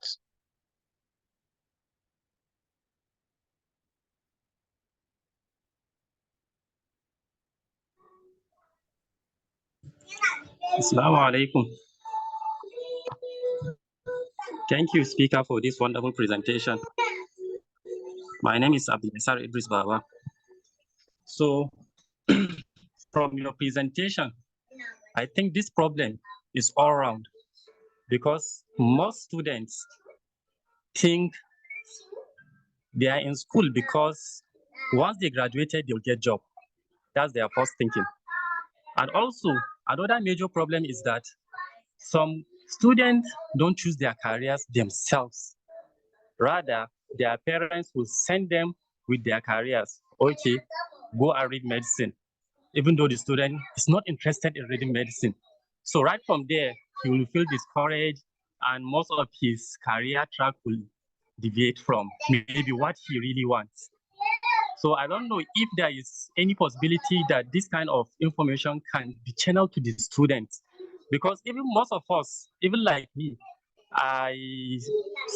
Assalamu alaikum. Thank you, speaker, for this wonderful presentation. My name is Abdulsar Idris Baba. So, from your presentation, I think this problem is all around because most students think they are in school because once they graduated, they'll get a job. That's their first thinking. And also, another major problem is that some students don't choose their careers themselves. Rather, their parents will send them with their careers. Okay, go and read medicine, even though the student is not interested in reading medicine. So right from there, he will feel discouraged and most of his career track will deviate from maybe what he really wants. So I don't know if there is any possibility that this kind of information can be channeled to the students, because even most of us, even like me, I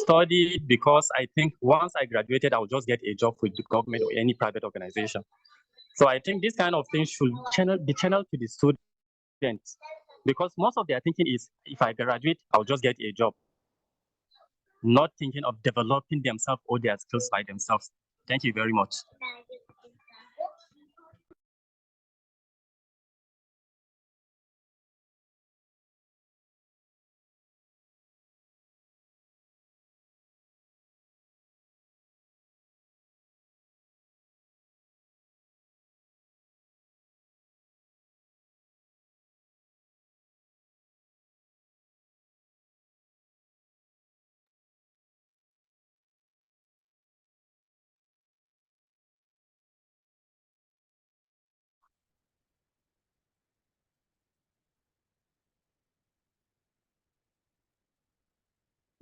studied because I think once I graduated, I'll just get a job with the government or any private organization. So I think this kind of thing should be channeled to the students, because most of their thinking is, if I graduate, I'll just get a job, not thinking of developing themselves or their skills by themselves. Thank you very much.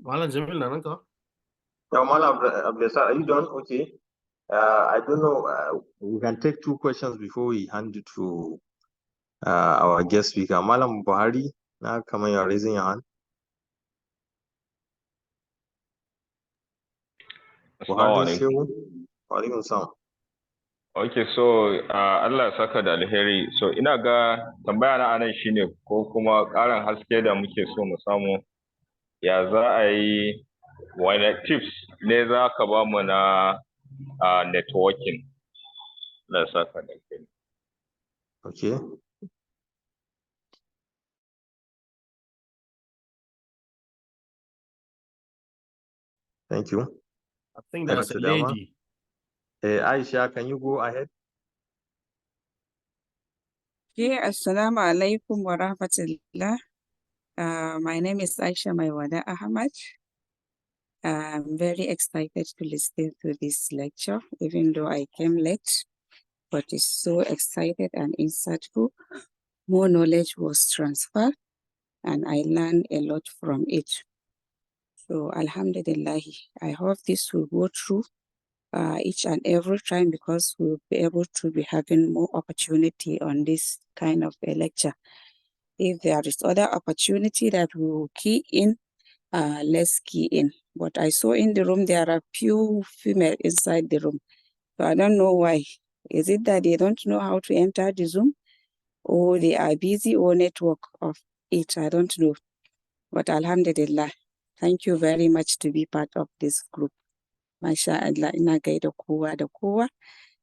Malam Jamil, Nanaka. Now, Malam Abdulsar, are you done? Okay. I don't know. We can take 2 questions before we hand it to our guest speaker. Malam Buhari, now come on, you're raising your hand. Buhari Shehu. Walaikum salam. Okay, so Allah saka da alheri. So ina ga tambaya na anan shine ko kuma ƙarin haske da muke so mu samu, ya za a yi, wani tips ne za ka ba mu na networking? Allah saka da alheri. Okay. Thank you. I think that's a lady. Aisha, can you go ahead? Yeah, Assalamu alaikum wa rahmatullah. My name is Aisha Maiwada Ahmad. I'm very excited to listen to this lecture, even though I came late, but it's so excited and insightful. More knowledge was transferred, and I learned a lot from it. So, Alhamdulillah, I hope this will go through each and every time, because we'll be able to be having more opportunity on this kind of a lecture. If there is other opportunity that we will key in, let's key in. But I saw in the room there are few female inside the room. So I don't know why. Is it that they don't know how to enter the Zoom, or they are busy, or network of it? I don't know. But Alhamdulillah, thank you very much to be part of this group. MashaAllah, ina gaida kowa da kowa,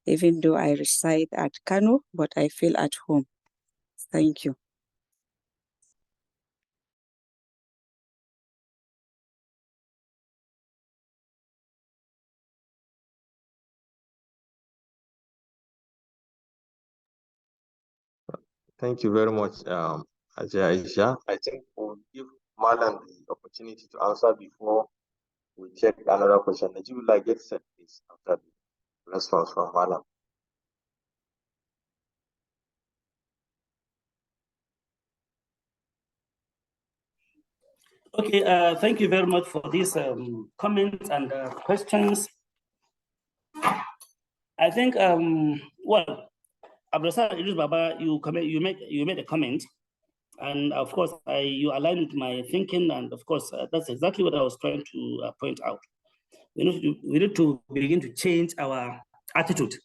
even though I reside at Kano, but I feel at home. Thank you. Thank you very much, Aisha. I think we'll give Malam the opportunity to answer before we check another question. Najibullah, get set, please, after the response from Malam. Okay, thank you very much for these comments and questions. I think, well, Abdulsar Idris Baba, you made a comment, and of course, you aligned with my thinking, and of course, that's exactly what I was trying to point out. We need to begin to change our attitude,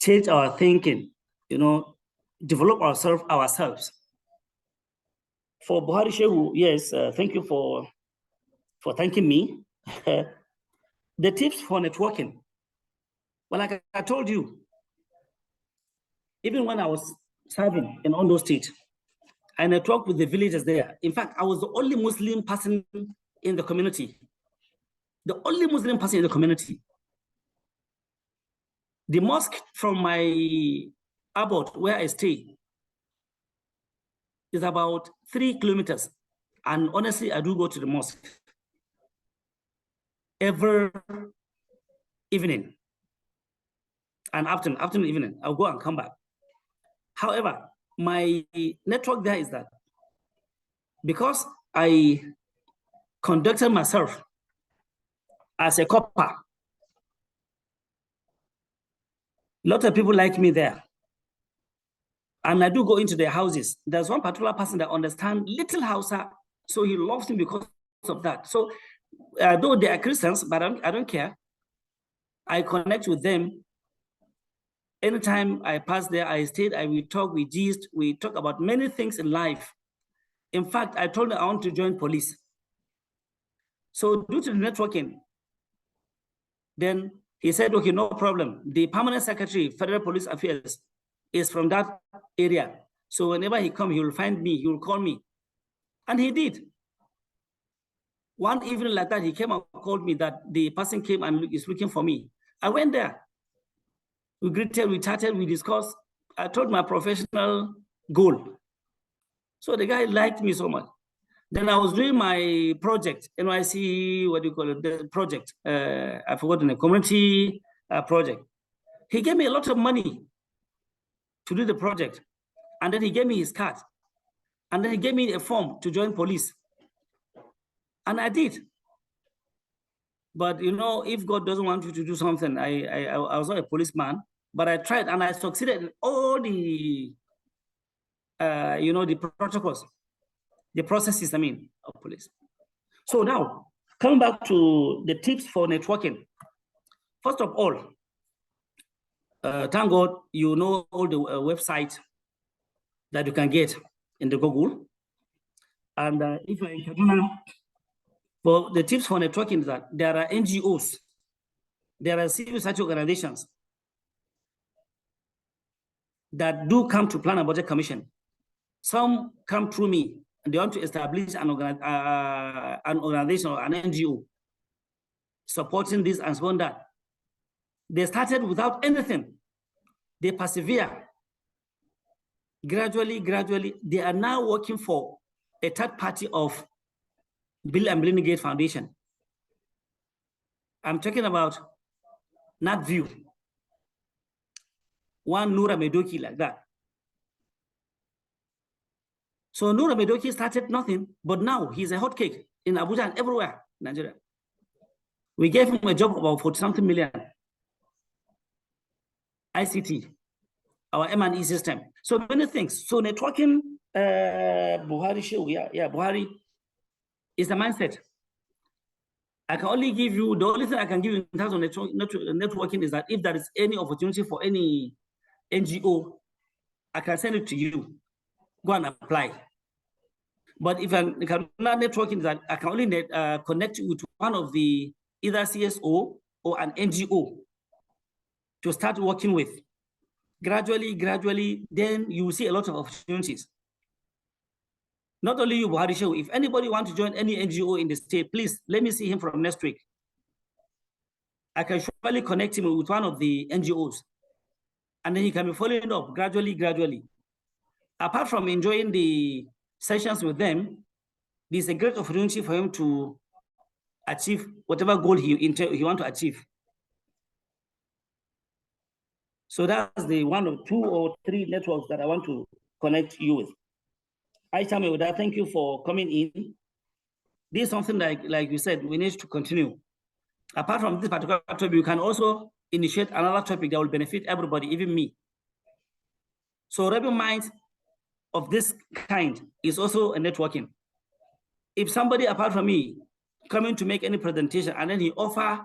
change our thinking, develop ourselves. For Buhari Shehu, yes, thank you for thanking me. The tips for networking. Well, like I told you, even when I was serving in Ondo State, I networked with the villagers there. In fact, I was the only Muslim person in the community. The only Muslim person in the community. The mosque from my abode where I stay is about 3 kilometers. And honestly, I do go to the mosque every evening and afternoon, evening. I'll go and come back. However, my network there is that because I conducted myself as a copper, a lot of people like me there. And I do go into their houses. There's one particular person that understands little Hausa, so he loves me because of that. So though they are Christians, but I don't care. I connect with them. Anytime I pass there, I stayed, we talk, we gist, we talk about many things in life. In fact, I told him I want to join police. So due to the networking, then he said, okay, no problem. The permanent secretary, Federal Police Affairs, is from that area. So whenever he comes, he will find me, he will call me. And he did. One evening like that, he came and called me that the person came and is looking for me. I went there. We greeted, we chatted, we discussed. I told my professional goal. So the guy liked me so much. Then I was doing my project, NYC, what do you call it, the project. I forgot the community project. He gave me a lot of money to do the project. And then he gave me his card. And then he gave me a form to join police. And I did. But you know, if God doesn't want you to do something, I was not a policeman, but I tried and I succeeded in all the, you know, the protocols, the processes, I mean, of police. So now, coming back to the tips for networking. First of all, thank God, you know all the websites that you can get in the Google. And if you're in Kaduna, for the tips for networking is that there are NGOs, there are civil society organizations that do come to Plan and Budget Commission. Some come through me and they want to establish an organization or an NGO supporting this and so on that. They started without anything. They persevere. Gradually, they are now working for a third party of Bill and Melinda Gates Foundation. I'm talking about NatView, one Nura Medoki like that. So Nura Medoki started nothing, but now he's a hotcake in Abuja and everywhere in Nigeria. We gave him a job of about 40-something million. ICT, our M&E system. So many things. So networking, Buhari show, Buhari is the mindset. I can only give you, the only thing I can give you in terms of networking is that if there is any opportunity for any NGO, I can send it to you. Go and apply. But if I'm networking is that I can only connect you with one of the either CSO or an NGO to start working with. Gradually, then you will see a lot of opportunities. Not only you, Buhari Shehu, if anybody wants to join any NGO in the state, please let me see him from next week. I can surely connect him with one of the NGOs. And then he can be following up gradually. Apart from enjoying the sessions with them, this is a great opportunity for him to achieve whatever goal he wants to achieve. So that's the 1 or 2 or 3 networks that I want to connect you with. Aisha Mewada, thank you for coming in. This is something like you said, we need to continue. Apart from this particular topic, you can also initiate another topic that will benefit everybody, even me. So Rebel Minds of this kind is also a networking. If somebody apart from me coming to make any presentation and then he offer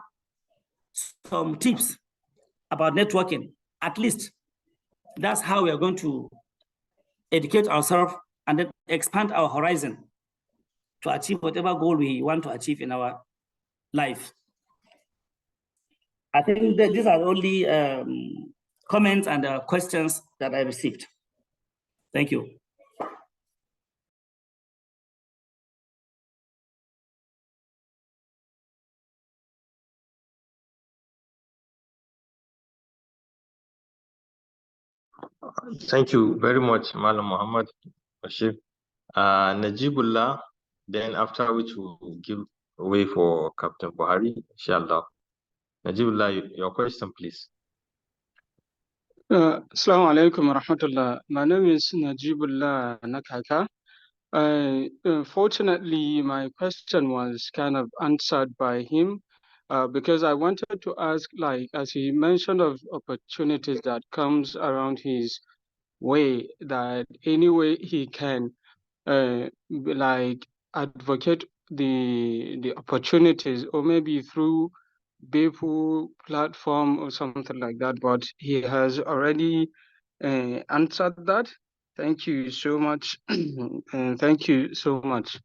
some tips about networking, at least that's how we are going to educate ourselves and then expand our horizon to achieve whatever goal we want to achieve in our life. I think that these are only comments and questions that I received. Thank you. Thank you very much, Malam Muhammad Bashir. Najibullah, then after which we'll give way for Captain Buhari, inshallah. Najibullah, your question, please. Assalamu alaikum wa rahmatullah. My name is Najibullah Nakaka. Fortunately, my question was kind of answered by him because I wanted to ask, like, as he mentioned of opportunities that comes around his way, that any way he can like advocate the opportunities, or maybe through Bepu platform or something like that, but he has already answered that. Thank you so much. And thank you so much.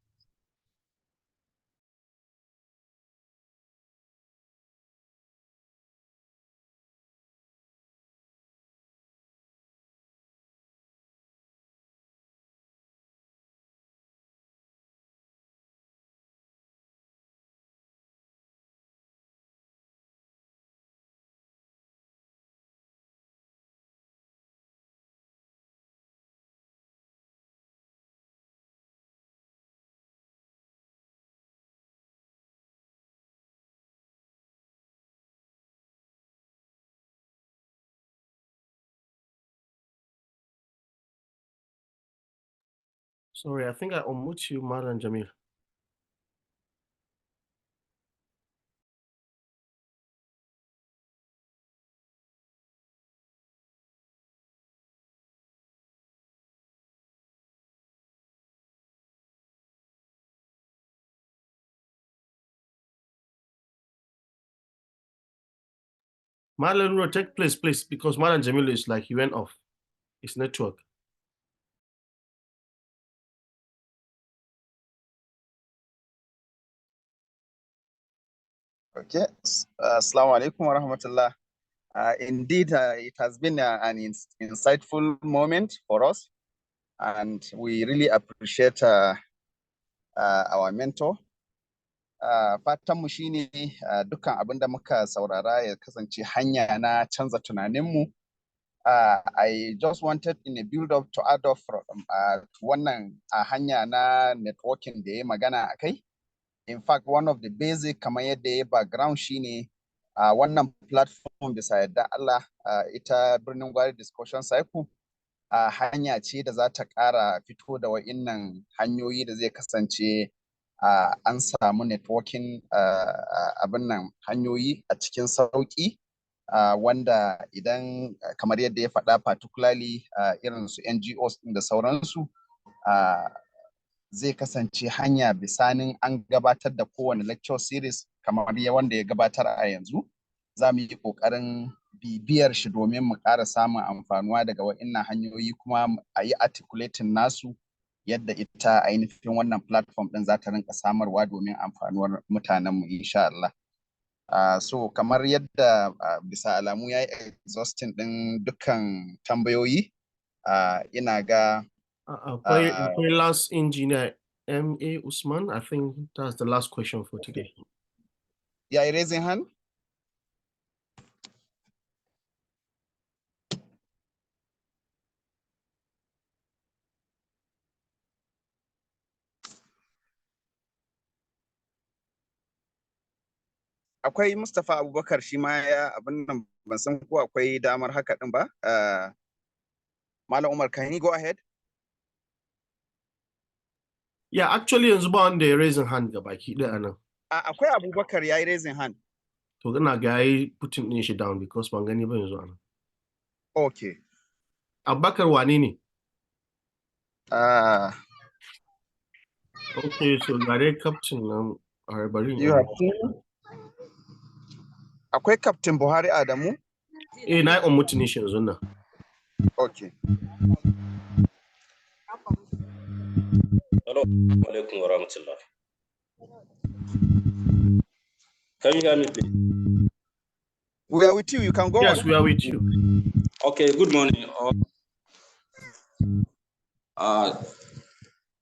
Sorry, I think I unmute you, Malam Jamil. Malam, take place, please, because Malam Jamil is like he went off his network. Okay. Assalamu alaikum wa rahmatullah. Indeed, it has been an insightful moment for us, and we really appreciate our mentor. Fatanmu shine dukkan abin da muka saurara ya kasance hanya na canza tunaninmu. I just wanted in a build-up to add off from wannan hanya na networking da ya magana a kai. In fact, one of the basic kamar yadda ya background shine wannan platform bisa yadda Allah ita Birnin Gwari Discussion Cycle hanya ce da za ta ƙara fito da wa'innan hanyoyi da zai kasance an samu networking abin nan hanyoyi a cikin sauƙi wanda idan kamar yadda ya faɗa particularly irin su NGOs da sauransu zai kasance hanya bisanin an gabatar da kowane lecture series kamar wanda ya gabatar a yanzu, za mu yi ƙoƙarin bibiyar shi domin mu ƙara samun amfanuwa daga wa'innan hanyoyi kuma a yi articulating nasu yadda ita ainihin wannan platform ɗin za ta rinka samarwa domin amfanuwar mutanenmu insha Allah. So kamar yadda bisa alamu ya yi exhausting ɗin dukkan tambayoyi, ina ga last engineer M.A. Usman, I think that's the last question for today. Yeah, raising hand. Akwai Mustapha Abubakar shi ma ya abin nan ban san ko akwai damar haka din ba. Malam Umar, can you go ahead? Yeah, actually yanzu ba wanda ya raising hand ga baki ɗaya nan. Akwai Abubakar ya yi raising hand. To ina ga yayi putting din shi down because ban gani ba yanzu anan. Okay. Abubakar wane ne? Okay, so gare captain nan bari akwai Captain Buhari Adamu? Na yi unmute shi yanzu nan. Okay. Assalamu alaikum wa rahmatullah. Can you hear me, please? We are with you. You can go on. Yes, we are with you. Okay, good morning.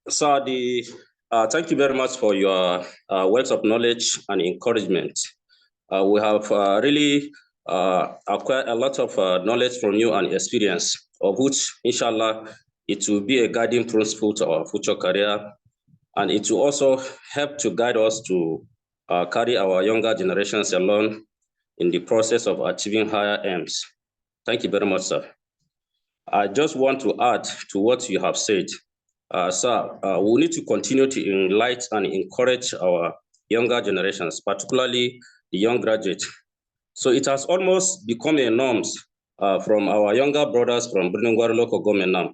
Sir, thank you very much for your words of knowledge and encouragement. We have really acquired a lot of knowledge from you and experience, of which, inshallah, it will be a guiding principle to our future career, and it will also help to guide us to carry our younger generations along in the process of achieving higher aims. Thank you very much, sir. I just want to add to what you have said. Sir, we need to continue to enlighten and encourage our younger generations, particularly the young graduates. So it has almost become a norm from our younger brothers from Brunungwari local government now.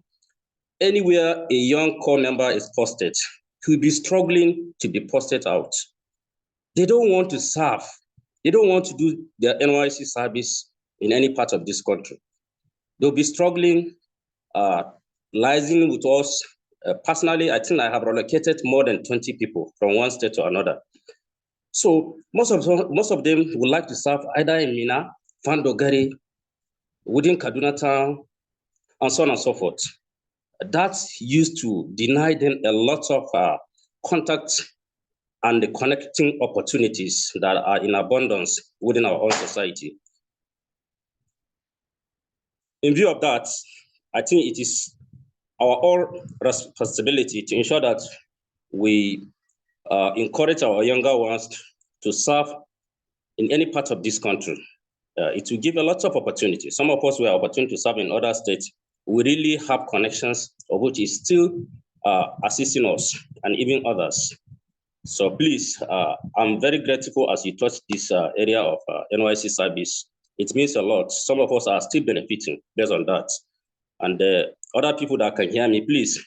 Anywhere a young core member is posted, he will be struggling to be posted out. They don't want to serve. They don't want to do their NYC service in any part of this country. They'll be struggling, liaising with us. Personally, I think I have relocated more than 20 people from one state to another. So most of them would like to serve either in Mina, Fandogari, within Kaduna town, and so on and so forth. That's used to deny them a lot of contacts and the connecting opportunities that are in abundance within our own society. In view of that, I think it is our all responsibility to ensure that we encourage our younger ones to serve in any part of this country. It will give a lot of opportunities. Some of us will have opportunity to serve in other states. We really have connections, of which is still assisting us and even others. So please, I'm very grateful as you touch this area of NYC service. It means a lot. Some of us are still benefiting based on that. And other people that can hear me, please,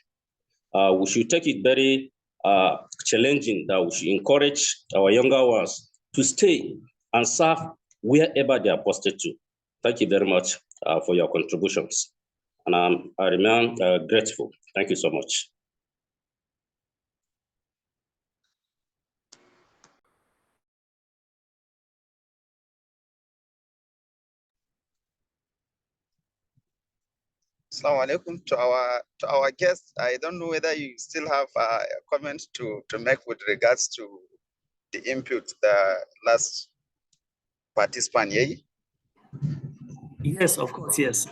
we should take it very challenging that we should encourage our younger ones to stay and serve wherever they are posted to. Thank you very much for your contributions. And I remain grateful. Thank you so much. Assalamu alaikum to our guests. I don't know whether you still have a comment to make with regards to the input the last participant. Yeah? Yes, of course, yes.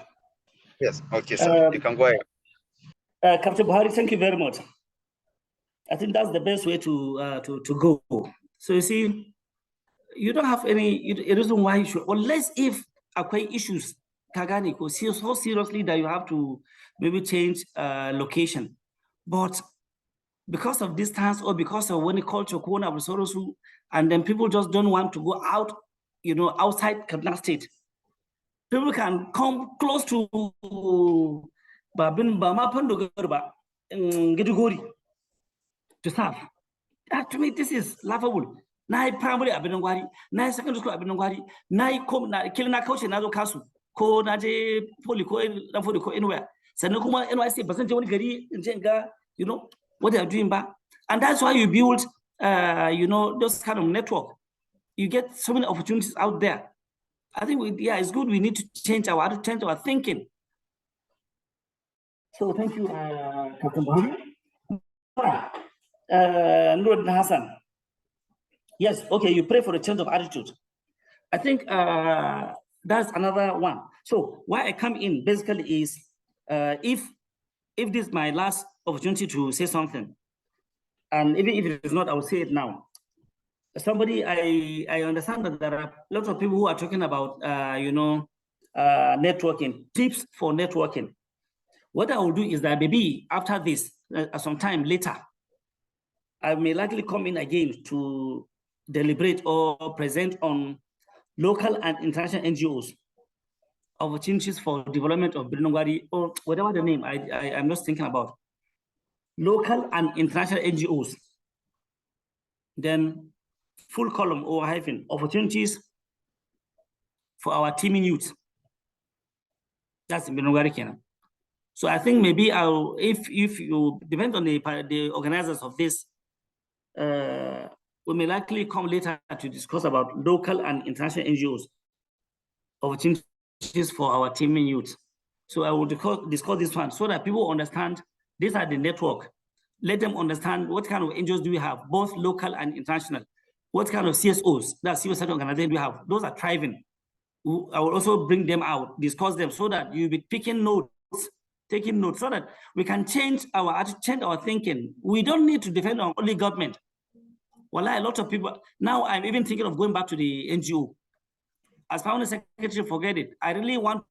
Yes, okay, sir. You can go ahead. Captain Buhari, thank you very much. I think that's the best way to go. So you see, you don't have any reason why you should, unless if acquire issues, Kagani, so seriously that you have to maybe change location. But because of distance or because of when culture, and then people just don't want to go out, outside Kaduna State. People can come close to to serve. To me, this is laughable. Na primary abinangwari, na secondary school abinangwari, na kilina kauche na zo kasu, ko na je poli ko dan fodi ko anywhere. Sannan kuma NYC ba san je wani gari in je ga, what they are doing ba. And that's why you build those kind of network. You get so many opportunities out there. I think it's good. We need to change our thinking. So thank you, Captain Buhari. Nur Hassan. Yes, okay, you pray for a change of attitude. I think that's another one. So why I come in basically is if this is my last opportunity to say something, and even if it is not, I will say it now. Somebody, I understand that there are lots of people who are talking about networking, tips for networking. What I will do is that maybe after this, sometime later, I may likely come in again to deliberate or present on local and international NGOs, opportunities for development of Birnungwari, or whatever the name I'm just thinking about. Local and international NGOs. Then full column or hyphen, opportunities for our teaming youth. That's Birnungwari Kenya. So I think maybe if you depend on the organizers of this, we may likely come later to discuss about local and international NGOs opportunities for our teaming youth. So I will discuss this one so that people understand these are the network. Let them understand what kind of NGOs do we have, both local and international. What kind of CSOs, that civil society organizations, do we have? Those are thriving. I will also bring them out, discuss them so that you'll be taking notes, so that we can change our thinking. We don't need to depend on only government. Well, a lot of people, now I'm even thinking of going back to the NGO. As Permanent Secretary, forget it. I really want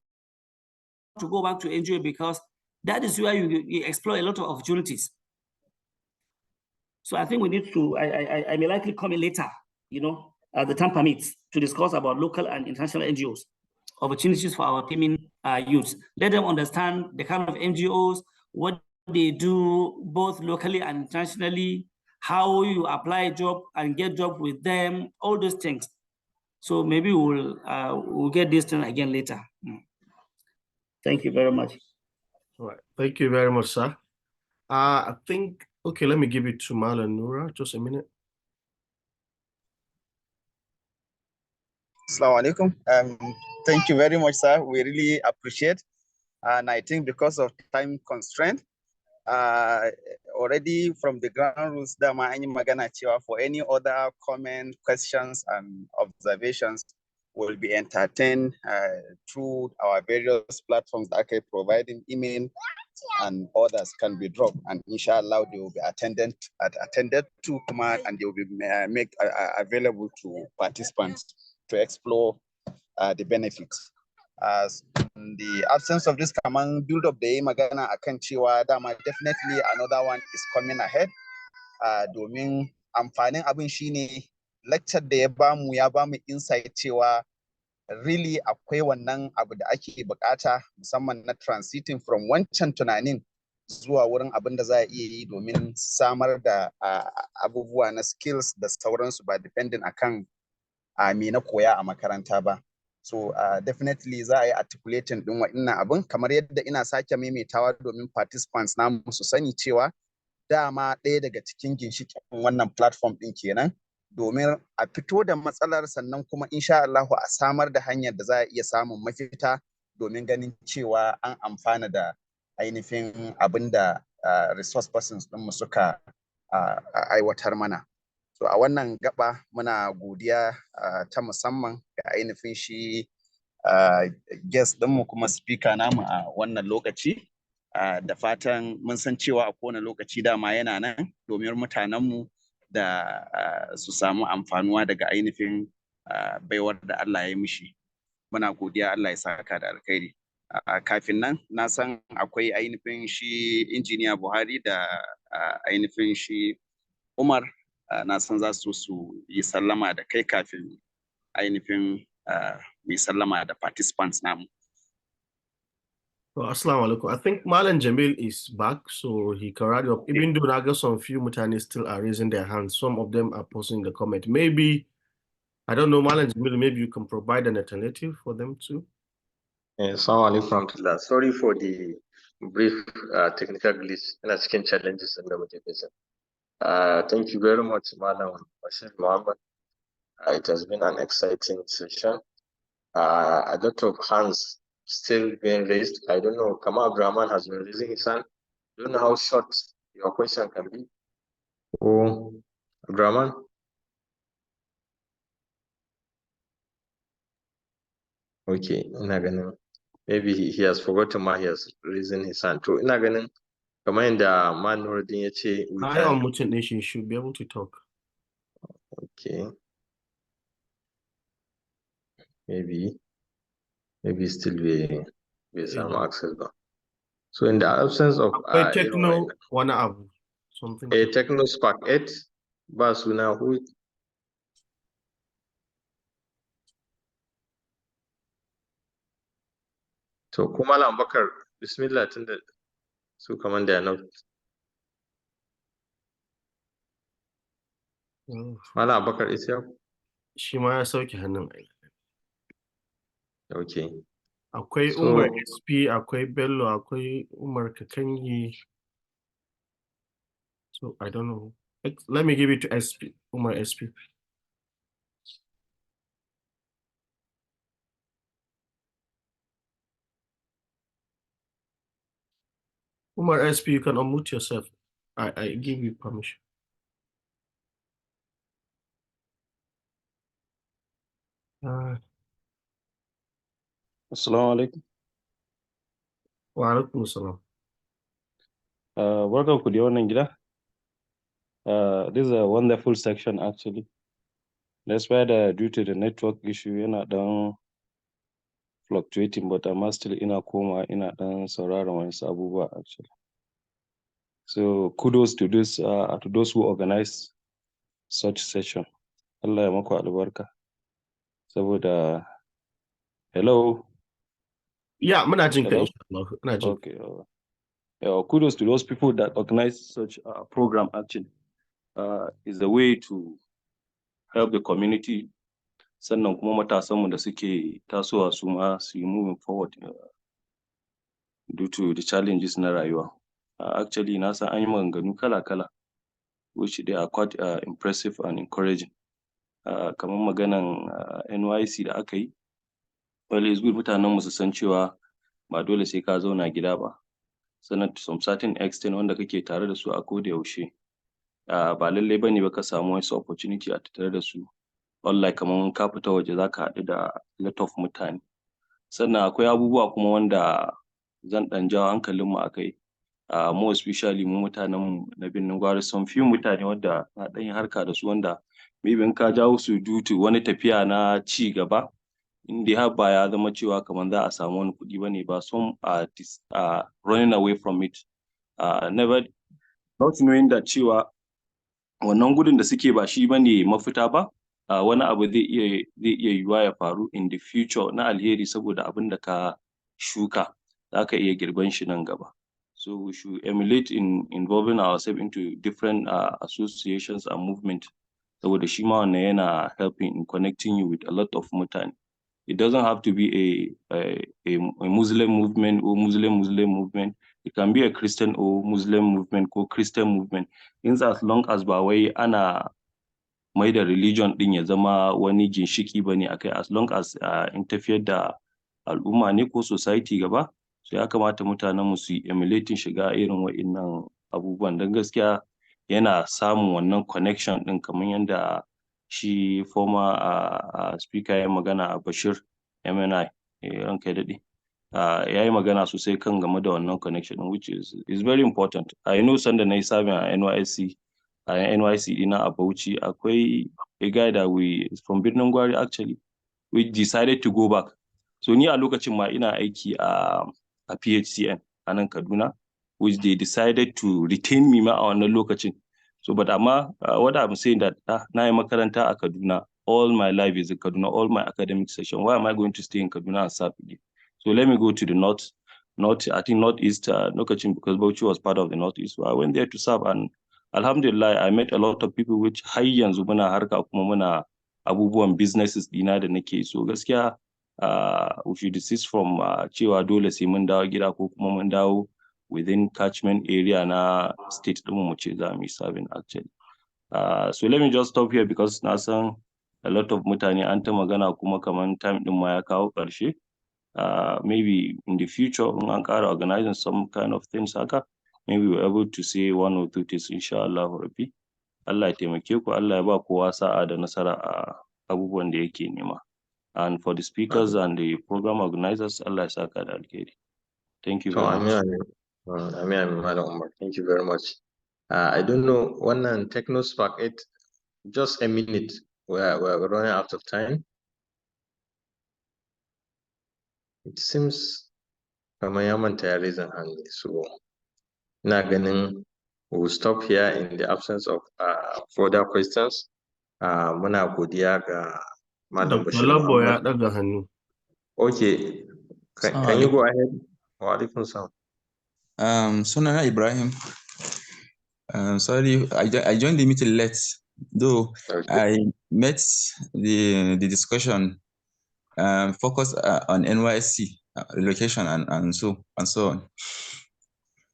to go back to NGO because that is where you explore a lot of opportunities. So I think we need to, I may likely come in later, as the time permits, to discuss about local and international NGOs, opportunities for our teaming youth. Let them understand the kind of NGOs, what they do both locally and internationally, how you apply a job and get job with them, all those things. So maybe we'll get this done again later. Thank you very much. All right. Thank you very much, sir. I think, okay, let me give it to Malam Nura. Just a minute. Assalamu alaikum. Thank you very much, sir. We really appreciate. And I think because of time constraint, already from the ground rules, for any other comment, questions, and observations will be entertained through our various platforms that are providing email, and others can be dropped, and inshallah they will be attended to and they will be made available to participants to explore the benefits. As in the absence of this command build up the magana akan cewa dama definitely another one is coming ahead. Domin amfanin abin shine lecture da ya bamu insight cewa really akwai wannan abu da ake bukata musamman na transiting from wancan tunanin zuwa wurin abin da za a iya yi domin samar da abubuwa na skills da sauransu ba depending akan me na koya a makaranta ba. So definitely za a yi articulating din wa'innan abin kamar yadda ina sake maimaitawa domin participants namu su sani cewa dama ɗaya daga cikin ginshiƙin wannan platform ɗin kenan domin a fito da matsalar sannan kuma insha Allahu a samar da hanyar da za a iya samun mafita domin ganin cewa an amfana da ainihin abin da resource persons ɗinmu suka aiwatar mana. So a wannan gaba muna godiya ta musamman ga ainihin shi guest ɗinmu kuma speaker namu a wannan lokaci. Da fatan mun san cewa a kowane lokaci dama yana nan domin mutanenmu da su samu amfanuwa daga ainihin baiwar da Allah ya yi mishi. Muna godiya, Allah ya saka da alkhairi. Kafin nan na san akwai ainihin shi injiniya Buhari da ainihin shi Umar na san za su yi sallama da kai kafin ainihin mu yi sallama da participants namu. Well, Assalamu alaikum. I think Malam Jamil is back, so he can wrap up. Even though I got some few mutani still are raising their hands, some of them are posting the comment. Maybe, I don't know, Malam Jamil, maybe you can provide an alternative for them too. Assalamu alaikum. Sorry for the brief technical glitch and skin challenges in the motivation. Thank you very much, Malam Bashir Muhammad. It has been an exciting session. A lot of hands still being raised. I don't know, Kamal Abdurrahman has been raising his hand. I don't know how short your question can be. Oh, Abdurrahman? Okay, maybe he has forgotten why he has raising his hand. So, kamar yadda Manuruddin ya ce, I am Mutin Nation should be able to talk. Okay. Maybe still be some access. So in the absence of techno one app something. A techno spark 8, Basuna who to kuma Malam Bakar bismillah tunda su kaman da not. Malam Bakar is here. Shi ma ya sauke hannun. Okay. Akwai Umar SP, akwai Bello, akwai Umar Kakangi. So I don't know. Let me give it to SP, Umar SP. Umar SP, you can unmute yourself. I give you permission. Assalamu alaikum. Wa alaikum assalam. Welcome to the wannan gida. This is a wonderful section actually. That's why due to the network issue yana dan fluctuating, but I'm still ina koma ina dan sauraron wasu abubuwa actually. So kudos to those who organize such session. Allah ya maku albarka. Saboda hello. Yeah, muna jin ka Hello? inshallah. Muna jin. Okay. Kudos to those people that organize such a program actually. Is a way to help the community. Sannan kuma matasanmu da suke tasowa su ma su yi moving forward due to the challenges na rayuwa. Actually, na san an yi maganganu kala-kala which they are quite impressive and encouraging. Kamar maganan NYC da aka yi, well, it's good mutanenmu su san cewa ba dole sai ka zauna gida ba. Sannan to some certain extent wanda kake tare da su a koda yaushe. Ba lallai bane ba ka samu wasu opportunity a tattare da su. Unlike kamar ka fita waje za ka haɗu da lot of mutane. Sannan akwai abubuwa kuma wanda zan ɗan jawo hankalinmu a kai. More especially mu mutanenmu na Birnin Gwari, some few mutane wanda na ɗan yi harka da su wanda maybe in ka jawo su due to wani tafiya na ci gaba, in dai har ba ya zama cewa kamar za a samu wani kuɗi bane ba, some are running away from it. Never not knowing that cewa wannan gudun da suke ba shi bane mafita ba. Wani abu zai iya yiwuwa ya faru in the future na alheri saboda abin da ka shuka za ka iya girban shi nan gaba. So we should emulate in involving ourselves into different associations and movement. Saboda shi ma wannan yana helping in connecting you with a lot of mutane. It doesn't have to be a Muslim movement or Muslim movement. It can be a Christian or Muslim movement or Christian movement. In as long as ba wai ana mai da religion din ya zama wani ginshiki bane akai, as long as in tafiyar da al'umma ne ko society gaba, so ya kamata mutanenmu su yi emulating shiga irin wa'innan abubuwan don gaskiya yana samun wannan connection din kamar yadda shi former speaker ya magana Bashir MNI ranka ya daɗe. Ya yi magana sosai kan game da wannan connection which is very important. I know sanda na yi serving a NYC dina a Bauchi, akwai a guy that is from Birnin Gwari actually, we decided to go back. So ni a lokacin ma ina aiki a PHCN a nan Kaduna, which they decided to retain me ma a wannan lokacin. So but amma what I'm saying that na yi makaranta a Kaduna, all my life is in Kaduna, all my academic session. Why am I going to stay in Kaduna and serve again? So let me go to the north, I think northeast lokacin, because Bauchi was part of the northeast. So I went there to serve, and alhamdulillah I met a lot of people which har yanzu muna harka kuma muna abubuwan businesses dina da nake. So gaskiya we should desist from cewa dole sai mun dawo gida ko kuma mun dawo within catchment area na state ɗinmu mu ce za mu yi serving actually. So let me just stop here because na san a lot of mutane an ta magana kuma kaman time ɗin ma ya kawo ƙarshe. Maybe in the future in an ƙara organizing some kind of things haka, maybe we're able to say one or two things inshallah rabbi. Allah ya taimake ku, Allah ya ba kowa sa'a da nasara a abubuwan da yake nema. And for the speakers and the program organizers, Allah ya saka da alheri. Thank you very much. Amin, Malam Umar. Thank you very much. I don't know, wannan TechnoSpark 8, just a minute. We're running out of time. It seems kamar ya manta ya raise hand, so ina ganin we'll stop here in the absence of further questions. Muna godiya ga Malam Bashir Muhammad. Ya daga hannu. Okay, can you go ahead? Wa alaikum salam. Sunana Ibrahim. Sorry, I joined the meeting late, though I met the discussion focused on NYSC relocation and so on.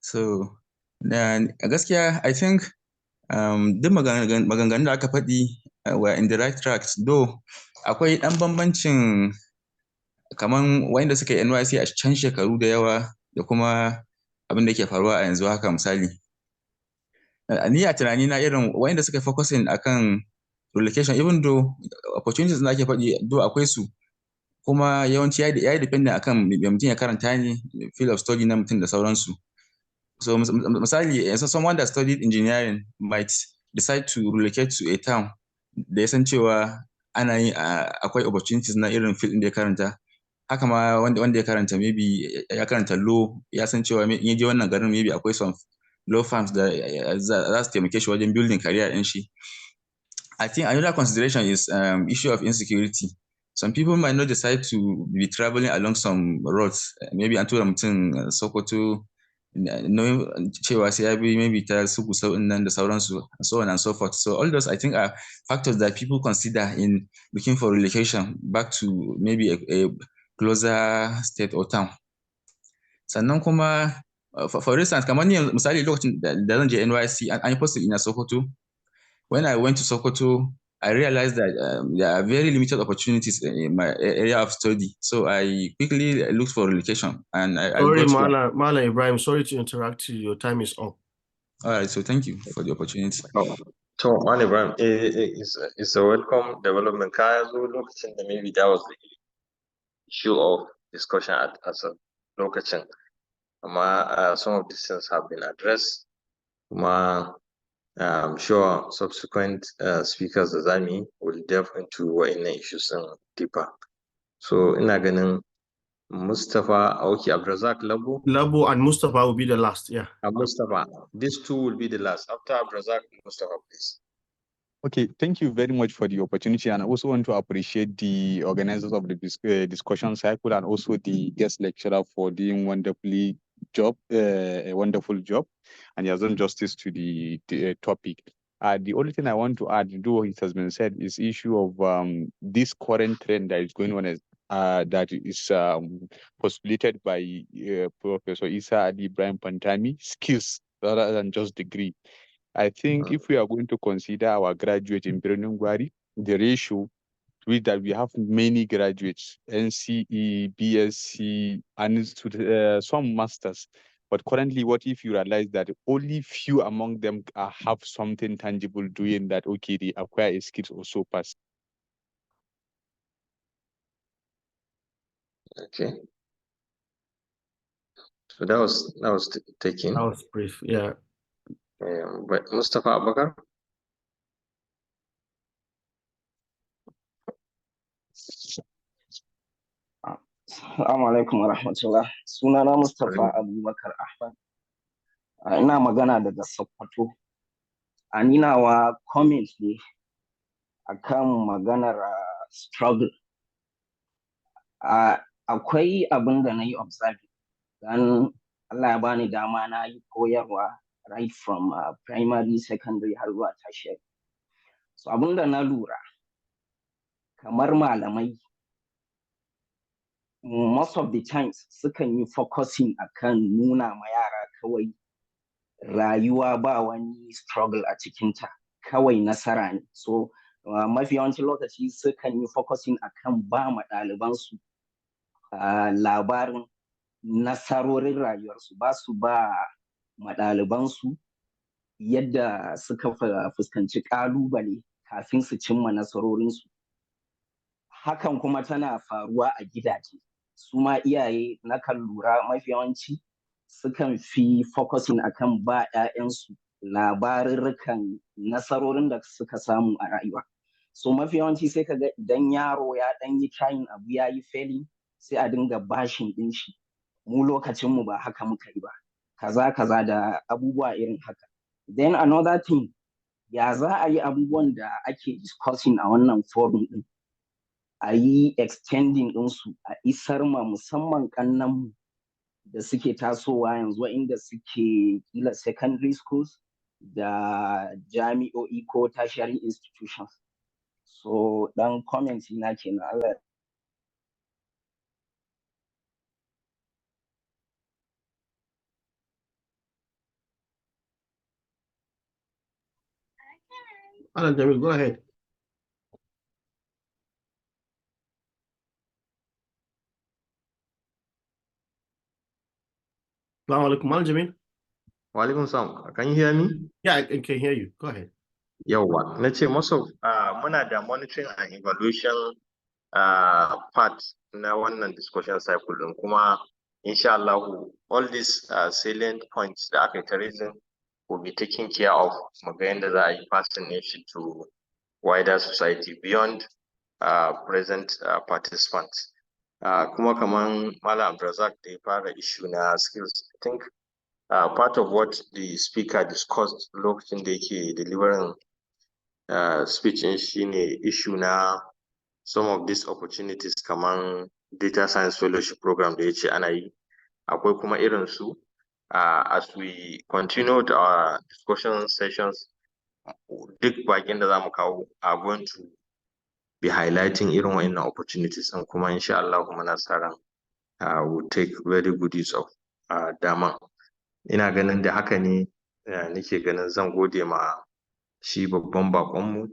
So gaskiya I think duk maganganun da aka faɗi were in the right track, though akwai ɗan bambancin kaman wanda suka yi NYC a can shekaru da yawa da kuma abin da yake faruwa a yanzu haka. Misali, ni a tunani na irin wanda suka focusing akan relocation, even though opportunities da ake faɗi though akwai su, kuma yawanci yayi dependent akan me mutum ya karanta ne, field of study na mutum da sauransu. So misali, someone that studied engineering might decide to relocate to a town da ya san cewa ana yi akwai opportunities na irin field da ya karanta. Haka ma wanda ya karanta maybe ya karanta law, ya san cewa in ya je wannan garin maybe akwai some law firms da za su taimake shi wajen building career ɗin shi. I think another consideration is issue of insecurity. Some people might not decide to be traveling along some roads. Maybe an tura mutum Sokoto, knowing cewa sai ya bi maybe ta Sugu sau'in nan da sauransu, so on and so forth. So all those I think are factors that people consider in looking for relocation back to maybe a closer state or town. Sannan kuma for instance, kamar ni misali lokacin da zan je NYC an yi posting ina Sokoto. When I went to Sokoto, I realized that there are very limited opportunities in my area of study. So I quickly looked for relocation, and I Sorry, got Malam Ibrahim, sorry to interrupt you. Your time is up. All right, so thank you for the opportunity. So, Malam Ibrahim, it's a welcome development. Ka zo lokacin da maybe that was the issue of discussion at a lokacin. Amma some of these things have been addressed. I'm sure subsequent speakers da zamu will delve into wa'innan issues deeper. So ina ganin Mustapha Abdrazak Labo and Mustapha will be the last, yeah. Mustapha, these two will be the last. After Abdrazak, Mustapha, please. Okay, thank you very much for the opportunity, and I also want to appreciate the organizers of the discussion cycle and also the guest lecturer for doing a wonderful job, and he has done justice to the topic. The only thing I want to add, though it has been said, is issue of this current trend that is going on that is postulated by Professor Isa Adi Ibrahim Pantami, skills rather than just degree. I think if we are going to consider our graduates in Birnin Gwari, the ratio with that we have many graduates, NCE, BSc, and some masters. But currently, what if you realize that only few among them have something tangible doing that, okay, they acquire a skills also pass. Okay. So that was taken. That was brief, yeah. But Mustafa Abubakar? Assalamu alaikum wa rahmatullah. Sunana Mustapha Abubakar Ahmad. Ina magana daga Sokoto. Ni nawa comment ne akan maganar struggle. Akwai abin da na yi observe dan Allah ya bani dama na yi koyarwa right from primary, secondary har zuwa tertiary. So abin da na lura kamar malamai most of the times sukan yi focusing akan nuna ma yara kawai rayuwa ba wani struggle a cikinta, kawai nasara ne. So mafi yawancin lokaci sukan yi focusing akan ba ma ɗalibansu labarin nasarorin rayuwarsu, ba su ba ma ɗalibansu yadda suka fuskanci ƙalubale kafin su cimma nasarorinsu. Hakan kuma tana faruwa a gidaje. Su ma iyaye na kan lura mafi yawanci sukan fi focusing akan ba 'ya'yansu labarurrukan nasarorin da suka samu a rayuwa. So mafi yawanci sai kaga idan yaro ya dan yi trying abu ya yi failing, sai a dinga bashin din shi. Mu lokacinmu ba haka muka yi ba. Kaza da abubuwa irin haka. Then another thing, ya za a yi abubuwan da ake discussing a wannan forum din a yi extending ɗinsu a isar ma musamman ƙannanmu da suke tasowa yanzu inda suke kila secondary schools da jami'o'i ko tertiary institutions. So dan comment na kenan Allah. Malam Jamil, go ahead. Assalamu alaikum, Malam Jamil. Wa alaikum salam. Can you hear me? Yeah, I can hear you. Go ahead. Yawwa, na ce masa muna da monitoring and evaluation part na wannan discussion cycle din kuma insha Allah all these salient points da aka yi raising will be taken care of mu ga yadda za a yi passing shi to wider society beyond present participants. Kuma kaman Malam Abdulrazak da ya fara issue na skills, I think part of what the speaker discussed lokacin da yake delivering speech in shine issue na some of these opportunities kaman data science fellowship program da yace ana yi, akwai kuma irin su as we continue our discussion sessions, duk bakin da zamu kawo are going to be highlighting irin wa'annan opportunities and kuma insha Allah muna sa ran will take very good use of dama. Ina ganin da haka ne nake ganin zan gode ma shi babban bakonmu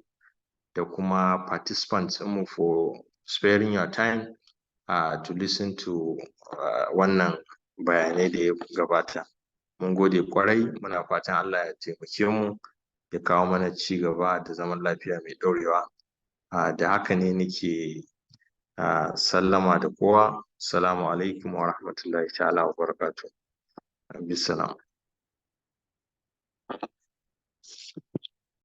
da kuma participants mu for sparing your time to listen to wannan bayanai da ya gabata. Mun gode kwarai, muna fatan Allah ya taimake mu ya kawo mana ci gaba da zaman lafiya mai ɗorewa. Da haka ne nake sallama da kowa. Assalamu alaikum wa rahmatullahi ta'ala wa barakatuh. Bisalam.